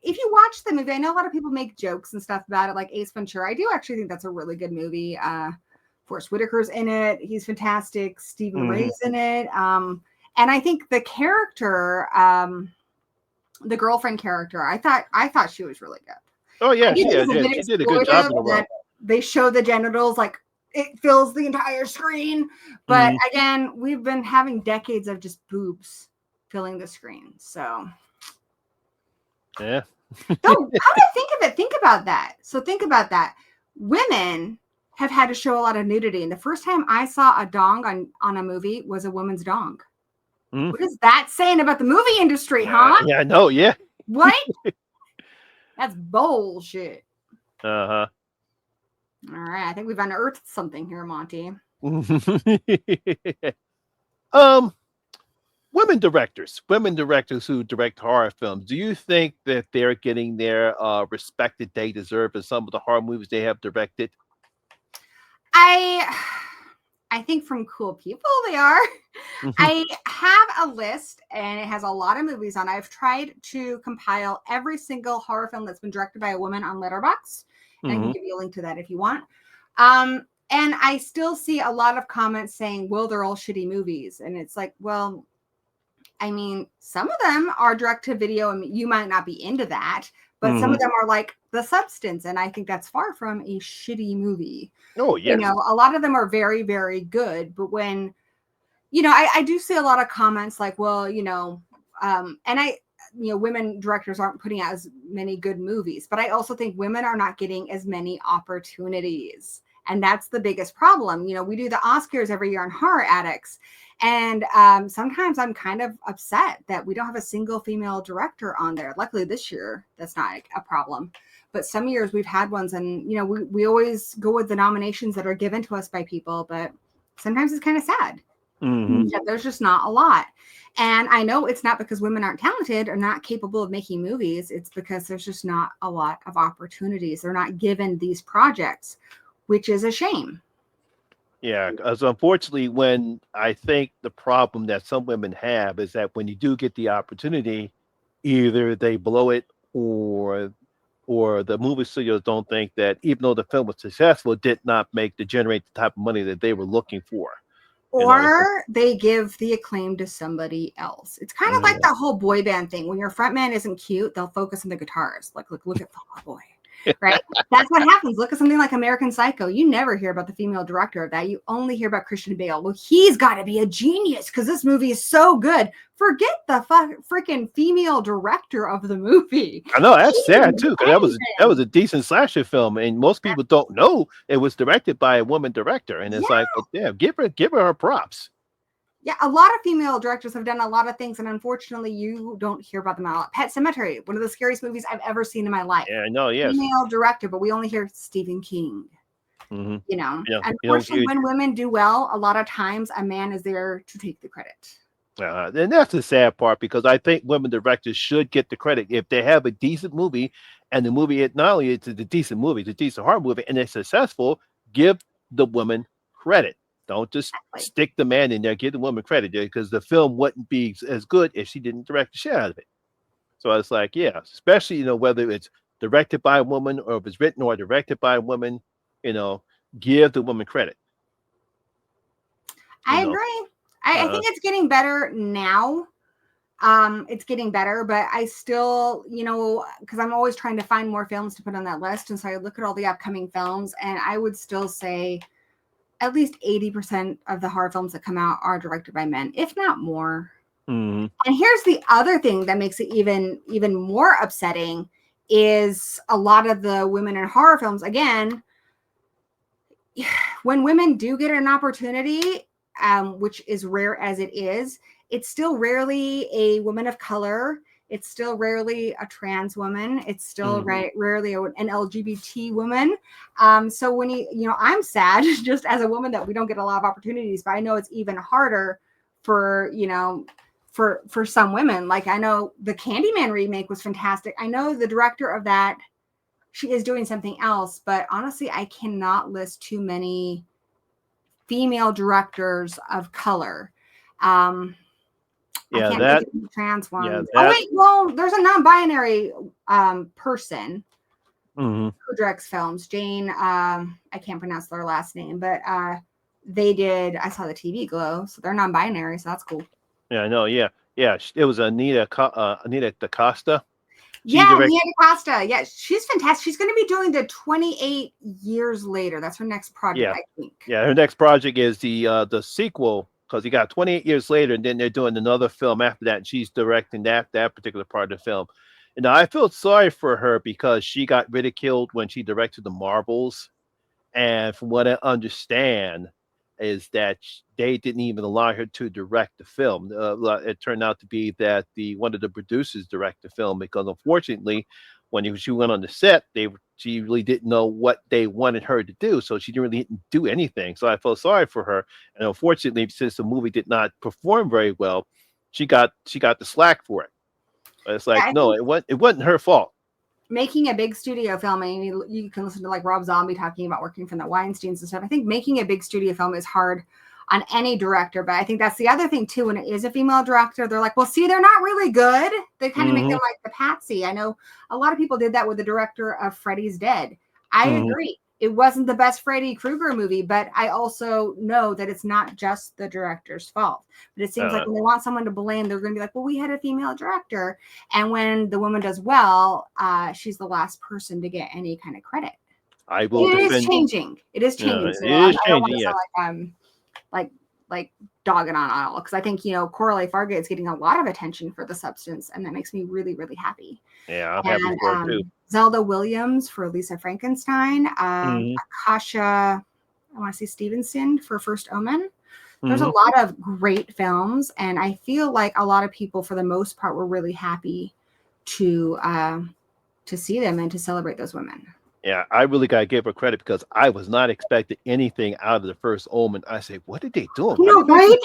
if you watch the movie, I know a lot of people make jokes and stuff about it, like Ace Ventura. I do actually think that's a really good movie. Forrest Whitaker's in it; he's fantastic. Stephen Ray's in it, and I think the character, the girlfriend character, I thought she was really good. Oh yeah, She did a good job in the role. They show the genitals like it fills the entire screen, but again, we've been having decades of just boobs filling the screen. So yeah. so how to think of it? Think about that. So think about that. Women have had to show a lot of nudity, and the first time I saw a dong on a movie was a woman's dong. What is that saying about the movie industry, huh? Yeah, I know. Yeah. What? That's bullshit. Uh-huh. All right, I think we've unearthed something here, Monty. Women directors who direct horror films. Do you think that they're getting their respect that they deserve in some of the horror movies they have directed? I think from cool people they are. I have a list and it has a lot of movies on. I've tried to compile every single horror film that's been directed by a woman on Letterboxd. And I can give you a link to that if you want. And I still see a lot of comments saying, well, they're all shitty movies. And it's like, well, I mean, some of them are direct to video and you might not be into that, but some of them are like The Substance. And I think that's far from a shitty movie. Oh, yes. You know, a lot of them are very, very good. But when, you know, I do see a lot of comments like, well, you know, women directors aren't putting out as many good movies, but I also think women are not getting as many opportunities. And that's the biggest problem. You know, we do the Oscars every year on Horror Addicts. And sometimes I'm kind of upset that we don't have a single female director on there. Luckily this year, that's not a problem. But some years we've had ones and, you know, we always go with the nominations that are given to us by people. But sometimes it's kind of sad. Yeah, there's just not a lot. And I know it's not because women aren't talented or not capable of making movies. It's because there's just not a lot of opportunities. They're not given these projects, which is a shame. Yeah, because unfortunately, when I think the problem that some women have is that when you do get the opportunity, either they blow it or the movie studios don't think that even though the film was successful, it did not generate the type of money that they were looking for. Or they give the acclaim to somebody else. It's kind of like that whole boy band thing. When your front man isn't cute, they'll focus on the guitars. Like, look at Fall Out Boy. Right? That's what happens. Look at something like American Psycho. You never hear about the female director of that. You only hear about Christian Bale. Well, he's got to be a genius because this movie is so good. Forget the freaking female director of the movie. I know that's sad too, because that was a decent slasher film, and most people don't know it was directed by a woman director. And it's like, well, yeah, give her props. Yeah, a lot of female directors have done a lot of things, and unfortunately, you don't hear about them a lot. Pet Sematary, one of the scariest movies I've ever seen in my life. Yeah, I know, yes. Female director, but we only hear Stephen King. You know, unfortunately, when women do well, a lot of times a man is there to take the credit. And that's the sad part, because I think women directors should get the credit if they have a decent movie, and the movie not only it's a decent movie, it's a decent horror movie, and it's successful. Give the woman credit. Don't just stick the man in there. Give the woman credit, because the film wouldn't be as good if she didn't direct the shit out of it. So it's like, yeah, especially, you know, whether it's directed by a woman or if it's written or directed by a woman, you know, give the woman credit. I agree. I think it's getting better now. It's getting better, but I still, you know, because I'm always trying to find more films to put on that list. And so I look at all the upcoming films, and I would still say at least 80% of the horror films that come out are directed by men, if not more. And here's the other thing that makes it even more upsetting is a lot of the women in horror films, again, when women do get an opportunity, which is rare as it is, it's still rarely a woman of color. It's still rarely a trans woman. It's still rarely an LGBT woman. So when you know, I'm sad just as a woman that we don't get a lot of opportunities, but I know it's even harder for, you know, for some women. Like I know the Candyman remake was fantastic. I know the director of that, she is doing something else, but honestly, I cannot list too many female directors of color. I Yeah, can't think that. of the trans Yeah, ones. Oh that. wait, well, there's a non-binary person Hmm. who directs films. Jane, I can't pronounce their last name, but they did. I saw the TV Glow, so they're non-binary, so that's cool. Yeah, I know. Yeah, yeah. It was Anita DaCosta. She Yeah, direct. Nia DaCosta. Yeah, she's fantastic. She's going to be doing the 28 years later. That's her next project, Yeah, I think. yeah. Her next project is the sequel because you got 28 years later, and then they're doing another film after that, and she's directing that particular part of the film. And I feel sorry for her because she got ridiculed when she directed the Marvels. And from what I understand, is that they didn't even allow her to direct the film. It turned out to be that the one of the producers direct the film because unfortunately, when she went on the set, she really didn't know what they wanted her to do, so she didn't really do anything. So I felt sorry for her, and unfortunately, since the movie did not perform very well, she got the slack for it. But it's Yeah, like I no, think it wasn't her fault. making a big studio film, and you can listen to like Rob Zombie talking about working from the Weinsteins and stuff. I think making a big studio film is hard on any director, but I think that's the other thing too. When it is a female director, they're like, well, see, they're not really good. They kind of make Hmm. them like the patsy. I know a lot of people did that with the director of Freddy's Dead. I Hmm. agree. It wasn't the best Freddy Krueger movie, but I also know that it's not just the director's fault. But it seems like Uh, when they want someone to blame, they're going to be like, well, we had a female director. And when the woman does well, she's the last person to get any kind of credit. I will It is defend. changing. It is changing. It So is I don't want changing. to sound Yes. like like dogging on all because I think Coralie Fargo is getting a lot of attention for The Substance, and that makes me really really happy. Yeah, I'm happy And for her too. Zelda Williams for Lisa Frankenstein, Hmm. Akasha, I want to see Stevenson for First Omen. There's a Hmm. lot of great films, and I feel like a lot of people, for the most part, were really happy to see them and to celebrate those women. Yeah, I really gotta give her credit because I was not expecting anything out of the first Omen. I say, what did they do? You Why know, did they right?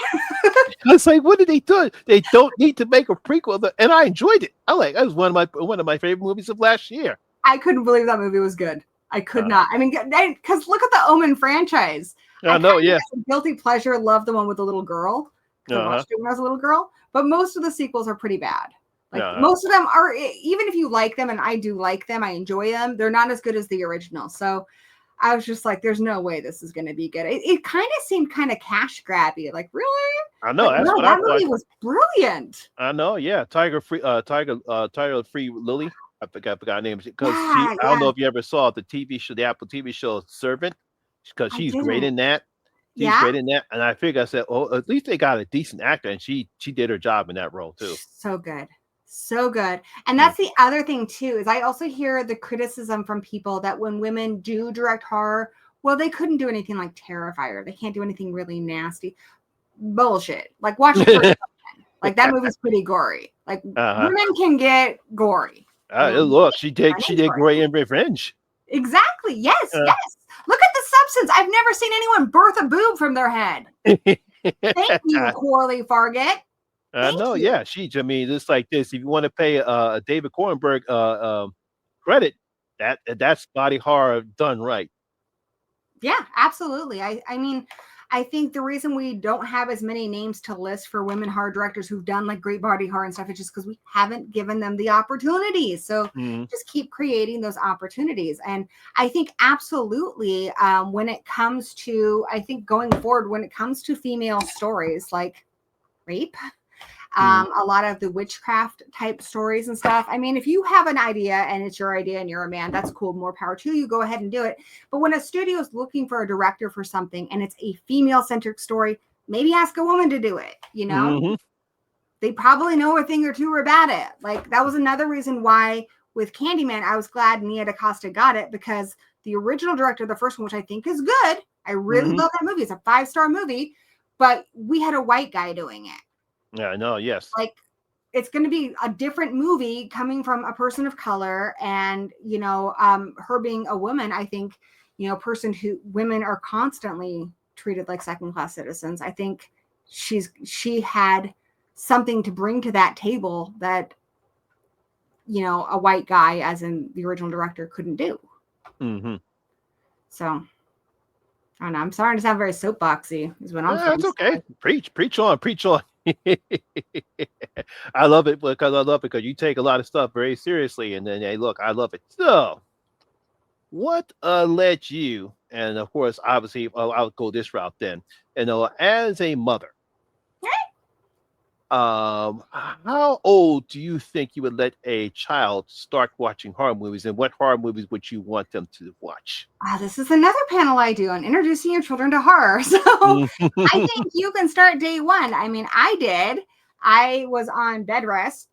do? I was like, what did they do? They don't need to make a prequel, and I enjoyed it. That was one of my favorite movies of last year. I couldn't believe that movie was good. I could Uh, not. I mean, because look at the Omen franchise. I I kind know, of, yeah. as a guilty pleasure, love the one with the little girl because I Uh watched it when I was a little girl. But most of the sequels are pretty bad. huh. Like most of them are, even if you like them, and I do like them, I enjoy them. They're not as good as the original. So I was just like, "There's no way this is going to be good." It kind of seemed kind of cash grabby. Like, really? I know. But That's no, what I that thought. movie was brilliant. I know. Yeah, Tiger Free Lily. I forgot her name because Yeah, I don't yeah, know if you ever saw the TV show, the Apple TV show Servant, because I she's great didn't. in that. She's Yeah. great in that, and I figured I said, oh, at least they got a decent actor, and she did her job in that role too. So good. So good. And Mm. that's the other thing too, is I also hear the criticism from people that when women do direct horror, well, they couldn't do anything like Terrifier. They can't do anything really nasty. Bullshit. Like watch the first one. Like that movie's pretty gory. Like Uh-huh. women can get gory. Look, she Men did is she did gory. great in Revenge. Exactly. Yes, Uh, yes. Look at the substance. I've never seen anyone birth a boob from their head. Thank you, Coralie Fargett. I Thank know, you. yeah. I mean, it's like this. If you want to pay David Cronenberg credit, that's body horror done right. Yeah, absolutely. I mean, I think the reason we don't have as many names to list for women horror directors who've done like great body horror and stuff is just because we haven't given them the opportunities. So Mhm. just keep creating those opportunities. And I think absolutely when it comes to, I think going forward, when it comes to female stories like rape, Mhm. a lot of the witchcraft type stories and stuff. I mean, if you have an idea and it's your idea and you're a man, that's cool. More power to you. Go ahead and do it. But when a studio is looking for a director for something and it's a female centric story, maybe ask a woman to do it. Mhm. They probably know a thing or two about it. Like that was another reason why with Candyman, I was glad Nia DaCosta got it because the original director of the first one, which I think is good, I really Mhm. love that movie. It's a 5-star movie, but we had a white guy doing it. Yeah, I know. Yes. Like it's going to be a different movie coming from a person of color and her being a woman. I think person who women are constantly treated like second class citizens. I think she had something to bring to that table that a white guy as in the original director couldn't do. Mhm. So I don't know, I'm starting to sound very soapboxy is what I'm That's starting to okay. say. Preach on, preach on. I love it because you take a lot of stuff very seriously, and then hey, look, I love it. So, what led you? And of course, obviously, I'll go this route then. As a mother, how old do you think you would let a child start watching horror movies, and what horror movies would you want them to watch? This is another panel I do on introducing your children to horror. So I think you can start day one. I mean, I did. I was on bed rest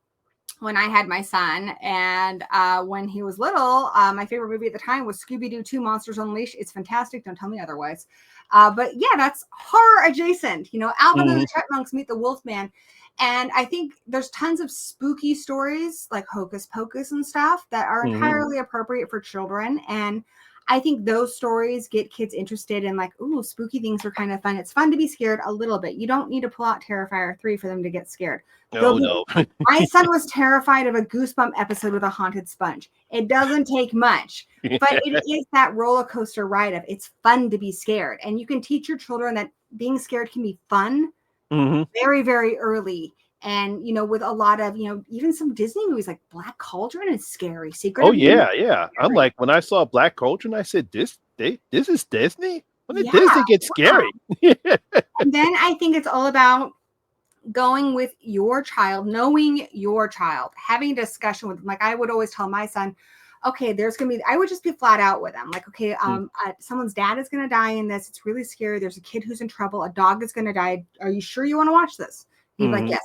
when I had my son, and when he was little, my favorite movie at the time was Scooby-Doo 2 Monsters Unleashed. It's fantastic. Don't tell me otherwise. But yeah, that's horror adjacent. Alvin and the Chipmunks meet the Wolfman. And I think there's tons of spooky stories like Hocus Pocus and stuff that are entirely appropriate for children. And I think those stories get kids interested in like, ooh, spooky things are kind of fun. It's fun to be scared a little bit. You don't need to pull out Terrifier 3 for them to get scared. No. My son was terrified of a Goosebump episode with a haunted sponge. It doesn't take much, but it is that roller coaster ride of it's fun to be scared. And you can teach your children that being scared can be fun very, very early. And, with a lot of, even some Disney movies like Black Cauldron is scary. Secret. Oh, yeah. I'm like, when I saw Black Cauldron, I said, this is Disney? When did Disney get scary? And then I think it's all about going with your child, knowing your child, having a discussion with them. Like I would always tell my son, okay, I would just be flat out with them. Like, okay, someone's dad is going to die in this. It's really scary. There's a kid who's in trouble. A dog is going to die. Are you sure you want to watch this? He'd be like, yes.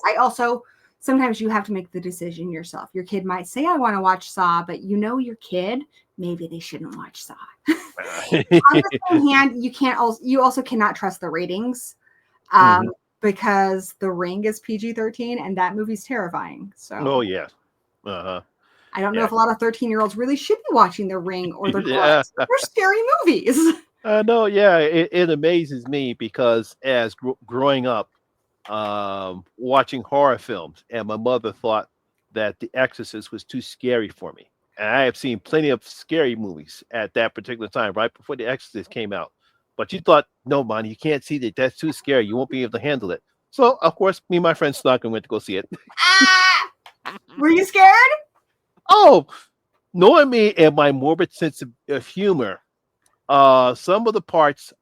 Sometimes you have to make the decision yourself. Your kid might say, I want to watch Saw, but your kid, maybe they shouldn't watch Saw. On the same hand, you also cannot trust the ratings. Because The Ring is PG-13 and that movie's terrifying. So yeah. I don't know if a lot of 13-year-olds really should be watching The Ring or The Grudge. They're scary movies. No, yeah, it amazes me because as growing up, watching horror films, and my mother thought that The Exorcist was too scary for me. And I have seen plenty of scary movies at that particular time, right before The Exorcist came out. But you thought, no, man, you can't see that. That's too scary. You won't be able to handle it. So, of course, me and my friend snuck and went to go see it. Were you scared? Oh, knowing me and my morbid sense of humor, some of the parts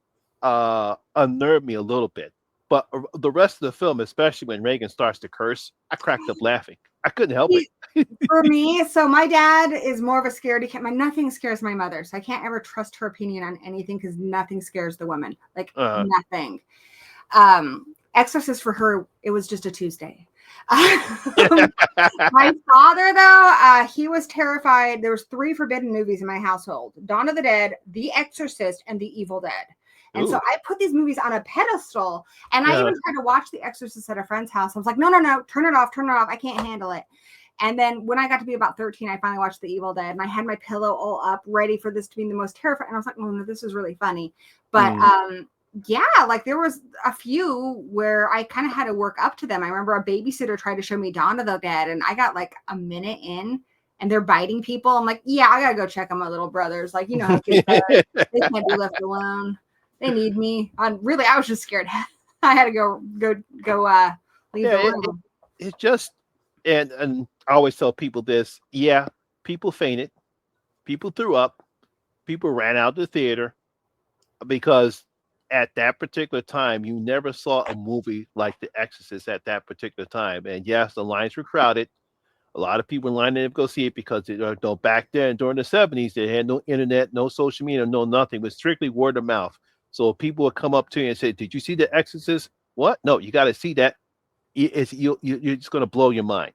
unnerved me a little bit. But the rest of the film, especially when Reagan starts to curse, I cracked up laughing. I couldn't help it. For me, so my dad is more of a scaredy cat. Nothing scares my mother, so I can't ever trust her opinion on anything because nothing scares the woman. Like nothing. Exorcist for her, it was just a Tuesday. My father, though, he was terrified. There was 3 forbidden movies in my household: Dawn of the Dead, The Exorcist, and The Evil Dead. And so I put these movies on a pedestal, and I even tried to watch The Exorcist at a friend's house. I was like, no, turn it off. I can't handle it. And then when I got to be about 13, I finally watched The Evil Dead, and I had my pillow all up, ready for this to be the most terrifying. And I was like, no, this is really funny. But like there was a few where I kind of had to work up to them. I remember a babysitter tried to show me Dawn of the Dead, and I got like a minute in, and they're biting people. I'm like, yeah, I gotta go check on my little brothers. Like, how kids are. They can't be left alone. They need me. I was just scared. I had to go leave the room. It's just, and I always tell people this. Yeah, people fainted, people threw up, people ran out of the theater because at that particular time, you never saw a movie like The Exorcist at that particular time. And yes, the lines were crowded. A lot of people lined up to go see it because back then during the 70s, they had no internet, no social media, no nothing. It was strictly word of mouth. So people would come up to you and say, "Did you see The Exorcist?" What? No, you got to see that. You're just going to blow your mind.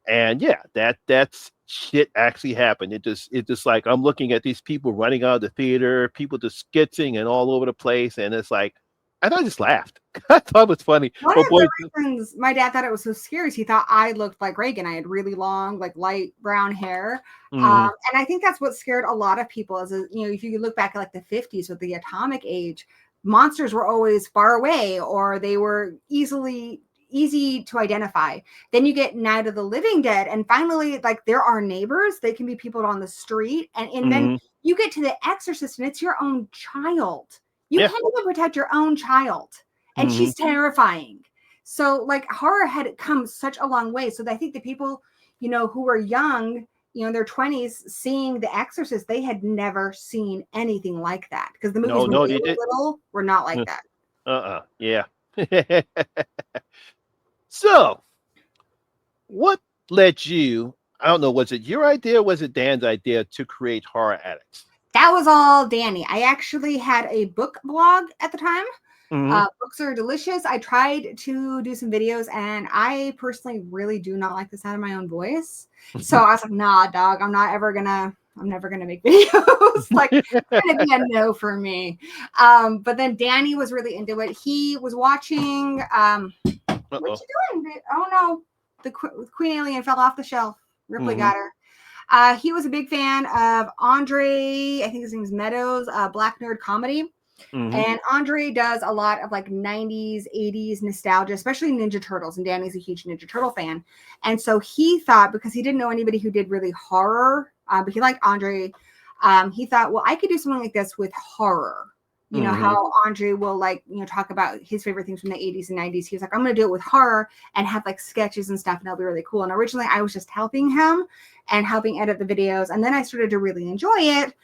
And yeah, that's shit actually happened. It's just like I'm looking at these people running out of the theater, people just skitzing and all over the place, and it's like, and I just laughed. I thought it was funny. One of the reasons my dad thought it was so scary is he thought I looked like Reagan. I had really long, like light brown hair. And I think that's what scared a lot of people is, if you look back at like the 50s with the atomic age, monsters were always far away or they were easy to identify. Then you get Night of the Living Dead, and finally, like there are neighbors. They can be people on the street. And then you get to The Exorcist and it's your own child. You can't even protect your own child. And she's terrifying. So like horror had come such a long way. So I think the people, who were young, in their 20s, seeing The Exorcist, they had never seen anything like that, because the movies when No, they they were did. little were not like that. Yeah. So, what led you? I don't know. Was it your idea? Or was it Dan's idea to create Horror Addicts? That was all Danny. I actually had a book blog at the time. Mm-hmm. Books are delicious. I tried to do some videos, and I personally really do not like the sound of my own voice. So I was like, nah, dog, I'm never gonna make videos. Like, it's gonna be a no for me. But then Danny was really into it. He was watching what you doing? Oh no, the Queen Alien fell off the shelf. Ripley got her. He was a big fan of Andre, I think his name is Meadows, Black Nerd Comedy. Mm-hmm. And Andre does a lot of like 90s, 80s nostalgia, especially Ninja Turtles. And Danny's a huge Ninja Turtle fan. And so he thought, because he didn't know anybody who did really horror, but he liked Andre, he thought, well, I could do something like this with horror. You know, how Andre will like, talk about his favorite things from the 80s and 90s. He was like, I'm going to do it with horror and have like sketches and stuff, and that'll be really cool. And originally I was just helping him and helping edit the videos. And then I started to really enjoy it.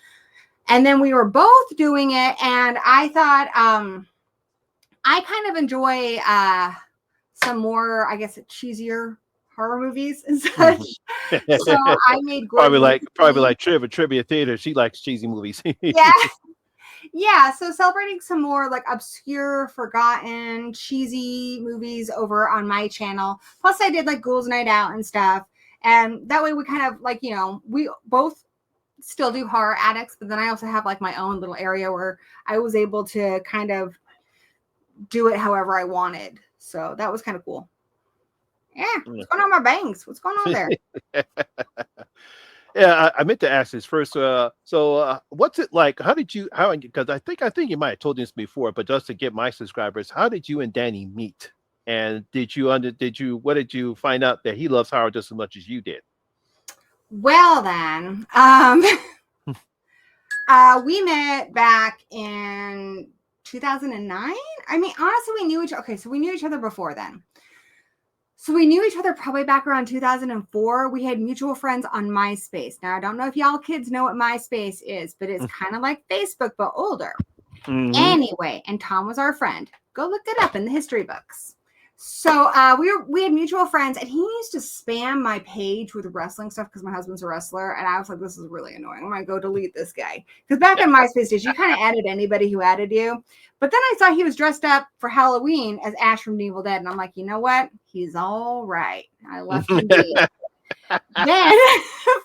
And then we were both doing it. And I thought, I kind of enjoy some more, I guess, cheesier horror movies and such. So I made probably like trivia theater. She likes cheesy movies. Yeah, so celebrating some more like obscure, forgotten, cheesy movies over on my channel. Plus I did like Ghouls Night Out and stuff. And that way we kind of like, we both still do Horror Addicts, but then I also have like my own little area where I was able to kind of do it however I wanted. So that was kind of cool. Yeah, what's going on with my bangs? What's going on there? Yeah, I meant to ask this first. So, what's it like? Because I think you might have told this before, but just to get my subscribers, how did you and Danny meet? And what did you find out that he loves horror just as much as you did? Well, then, we met back in 2009. I mean, honestly, we knew each other before then. So we knew each other probably back around 2004. We had mutual friends on MySpace. Now, I don't know if y'all kids know what MySpace is, but it's kind of like Facebook, but older. Anyway, and Tom was our friend. Go look it up in the history books. So we had mutual friends, and he used to spam my page with wrestling stuff because my husband's a wrestler, and I was like, this is really annoying. I'm gonna go delete this guy. Because back in MySpace days, you kind of added anybody who added you. But then I saw he was dressed up for Halloween as Ash from Evil Dead, and I'm like, you know what? He's all right. I left him be. Then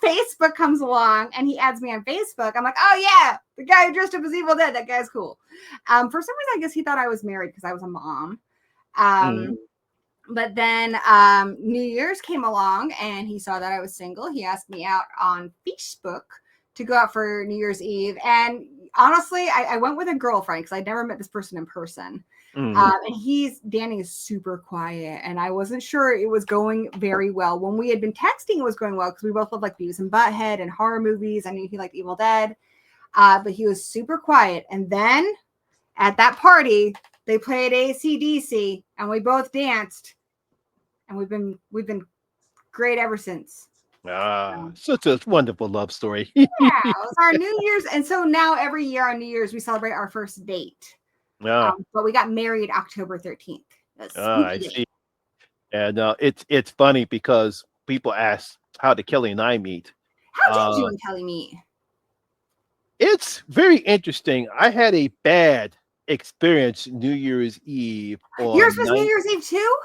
Facebook comes along, and he adds me on Facebook. I'm like, oh yeah, the guy who dressed up as Evil Dead. That guy's cool. For some reason, I guess he thought I was married because I was a mom. But then New Year's came along, and he saw that I was single. He asked me out on Facebook to go out for New Year's Eve. And honestly, I went with a girlfriend because I'd never met this person in person. And Danny is super quiet, and I wasn't sure it was going very well. When we had been texting, it was going well because we both love like Beavis and Butthead and horror movies. I knew he liked Evil Dead, but he was super quiet. And then at that party, they played AC/DC, and we both danced, and we've been great ever since. Such a wonderful love story. Yeah, it was our New Year's, and so now every year on New Year's we celebrate our first date. But we got married October 13th. I see. And it's funny because people ask how did Kelly and I meet. How did you and Kelly meet? It's very interesting. I had a bad experience New Year's Eve. Yours was New Year's Eve too?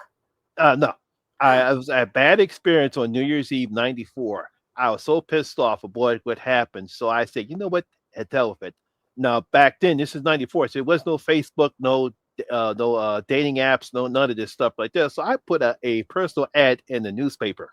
No. I was a bad experience on New Year's Eve '94. I was so pissed off about what happened. So I said, you know what? Hell with it. Now back then, this is '94, so there was no Facebook, no dating apps, none of this stuff like that. So I put a personal ad in the newspaper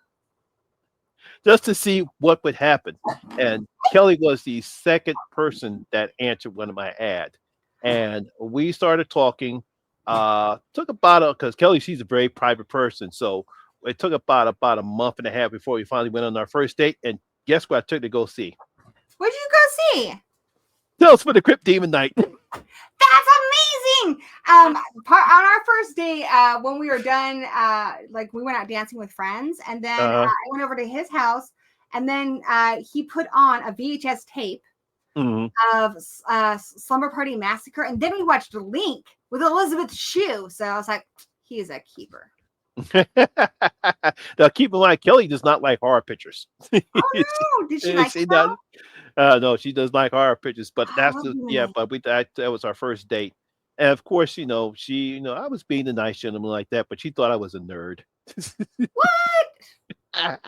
just to see what would happen. And Kelly was the second person that answered one of my ads. And we started talking. Took about because Kelly, she's a very private person. So it took about a month and a half before we finally went on our first date. And guess what I took to go see? What'd you go see? Tales for the Crypt Demon Night. That's amazing. On our first date, when we were done, like we went out dancing with friends, and then I went over to his house, and then he put on a VHS tape of Slumber Party Massacre, and then we watched Link with Elizabeth Shue. So I was like, he's a keeper. Now, keep in mind, Kelly does not like horror pictures. Oh no! Did she like she that? no, she does like horror pictures, but that's but that was our first date. And of course, she, I was being a nice gentleman like that, but she thought I was a nerd. What?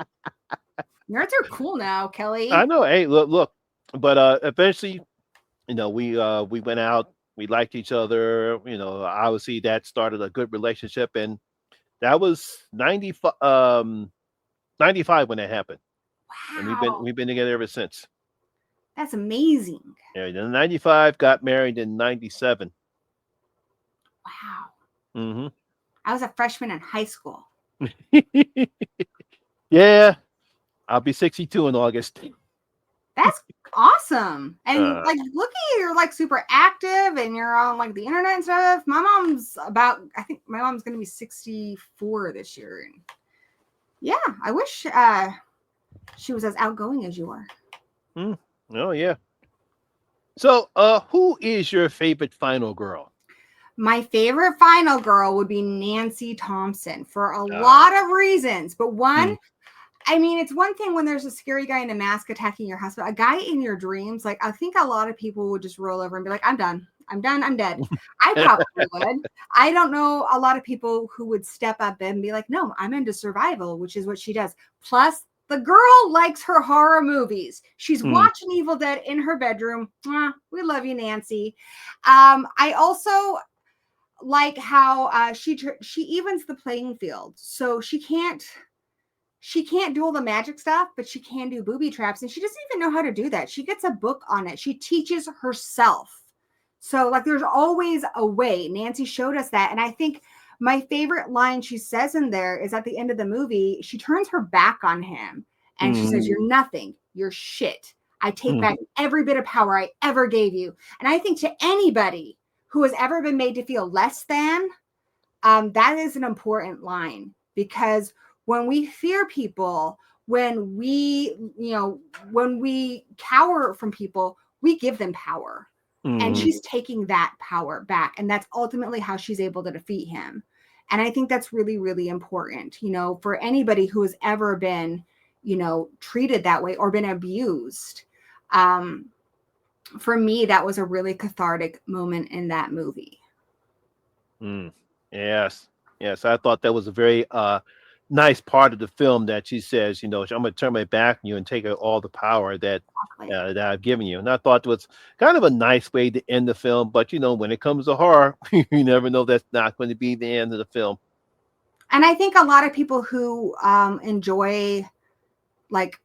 Nerds are cool now, Kelly. I know. Hey, look. But eventually, we went out. We liked each other. Obviously that started a good relationship, and that was 95 when that happened. Wow. And we've been together ever since. That's amazing. Yeah, in 95, got married in 97. Wow. Mm-hmm. I was a freshman in high school. Yeah. I'll be 62 in August. That's awesome. And like, look at you, you're like super active and you're on like the internet and stuff. I think my mom's going to be 64 this year. And yeah, I wish she was as outgoing as you are. Oh, yeah. So, who is your favorite final girl? My favorite final girl would be Nancy Thompson for a lot of reasons. But one, I mean, it's one thing when there's a scary guy in a mask attacking your house, but a guy in your dreams, like, I think a lot of people would just roll over and be like, I'm done. I'm done. I'm dead. I probably would. I don't know a lot of people who would step up and be like, no, I'm into survival, which is what she does. Plus, the girl likes her horror movies. She's watching Evil Dead in her bedroom. We love you, Nancy. I also like how she evens the playing field. So she can't do all the magic stuff, but she can do booby traps, and she doesn't even know how to do that. She gets a book on it. She teaches herself. So like there's always a way. Nancy showed us that. And I think my favorite line she says in there is at the end of the movie, she turns her back on him and she says, you're nothing. You're shit. I take back every bit of power I ever gave you. And I think to anybody who has ever been made to feel less than, that is an important line, because when we fear people, when we cower from people, we give them power. And she's taking that power back. And that's ultimately how she's able to defeat him. And I think that's really, really important, for anybody who has ever been, treated that way or been abused. For me, that was a really cathartic moment in that movie. Yes. I thought that was a very nice part of the film, that she says, I'm going to turn my back on you and take all the power that I've given you. And I thought it was kind of a nice way to end the film. But, when it comes to horror, you never know that's not going to be the end of the film. And I think a lot of people who enjoy like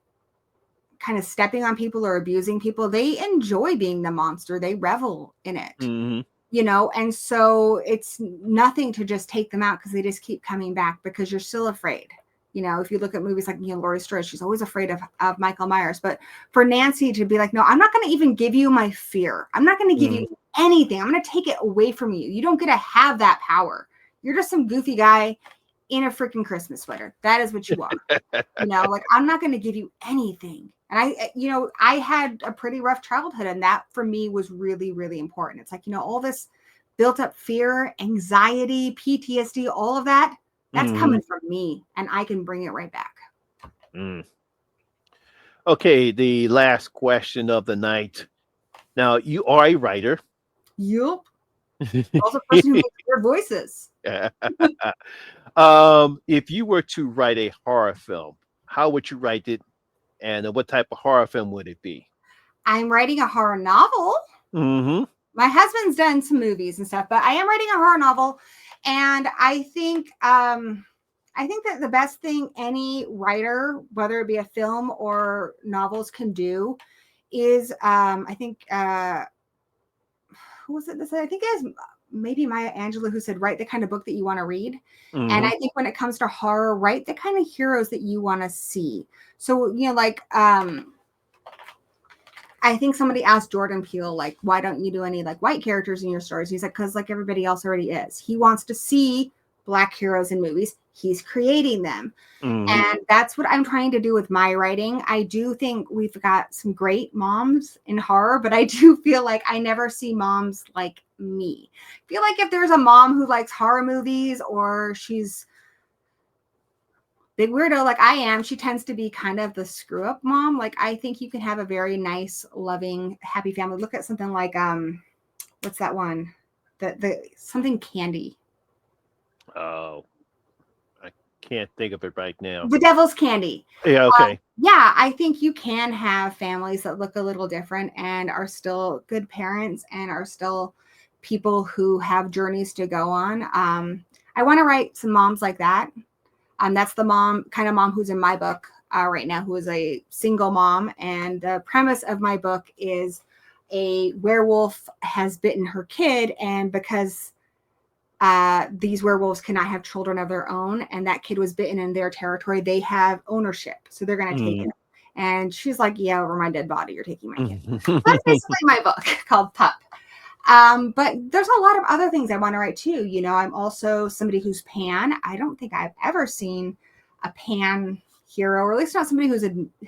kind of stepping on people or abusing people, they enjoy being the monster. They revel in it. And so it's nothing to just take them out because they just keep coming back because you're still afraid. If you look at movies like, Laurie Strode, she's always afraid of Michael Myers. But for Nancy to be like, no, I'm not going to even give you my fear. I'm not going to give you anything. I'm going to take it away from you. You don't get to have that power. You're just some goofy guy in a freaking Christmas sweater. That is what you are. Like, I'm not going to give you anything. And I had a pretty rough childhood, and that for me was really, really important. It's like, all this built up fear, anxiety, PTSD, all of that, that's coming from me, and I can bring it right back. Okay, the last question of the night. Now, you are a writer. Yup. Also a person who makes weird voices. If you were to write a horror film, how would you write it? And what type of horror film would it be? I'm writing a horror novel. My husband's done some movies and stuff, but I am writing a horror novel. And I think that the best thing any writer, whether it be a film or novels, can do is, I think, who was it that said? I think it was maybe Maya Angelou who said, write the kind of book that you want to read. And I think when it comes to horror, write the kind of heroes that you want to see. So, like, I think somebody asked Jordan Peele, like, why don't you do any like white characters in your stories? He's like, because like everybody else already is. He wants to see Black heroes in movies. He's creating them. And that's what I'm trying to do with my writing. I do think we've got some great moms in horror, but I do feel like I never see moms like me. I feel like if there's a mom who likes horror movies or she's big weirdo like I am, she tends to be kind of the screw up mom. Like I think you can have a very nice, loving, happy family. Look at something like what's that one? The something Candy. Oh, I can't think of it right now. The Devil's Candy. Yeah, okay. Yeah, I think you can have families that look a little different and are still good parents and are still people who have journeys to go on. I want to write some moms like that. That's the kind of mom who's in my book right now, who is a single mom. And the premise of my book is a werewolf has bitten her kid, and because these werewolves cannot have children of their own, and that kid was bitten in their territory, they have ownership, so they're going to take it. And she's like, yeah, over my dead body, you're taking my kid. That's basically my book called Pup. But there's a lot of other things I want to write too. You know, I'm also somebody who's pan. I don't think I've ever seen a pan hero, or at least not somebody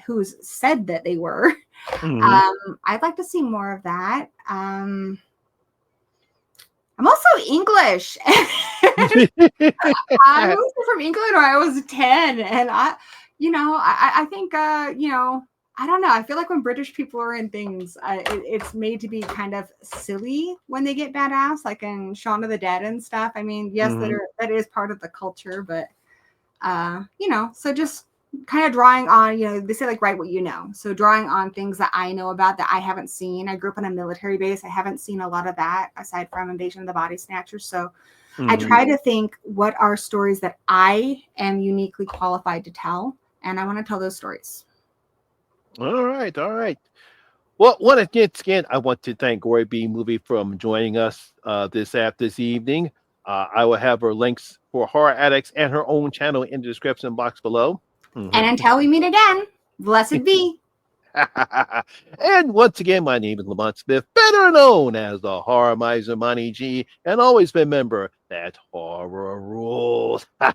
who's said that they were. I'd like to see more of that. I'm also English. I moved from England when I was 10, and I think I don't know. I feel like when British people are in things, it's made to be kind of silly when they get badass, like in Shaun of the Dead and stuff. I mean, yes, that is part of the culture, but so just kind of drawing on, they say like write what you know. So drawing on things that I know about that I haven't seen. I grew up on a military base. I haven't seen a lot of that aside from Invasion of the Body Snatchers. So I try to think, what are stories that I am uniquely qualified to tell, and I want to tell those stories. All right. Well, once again, I want to thank Gory B Movie for joining us this evening. I will have her links for Horror Addicts and her own channel in the description box below. And until we meet again, blessed be. And once again, my name is Lamont Smith, better known as the Horror Miser Money G, and always remember that horror rules. All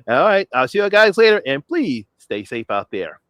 right, I'll see you guys later, and please stay safe out there.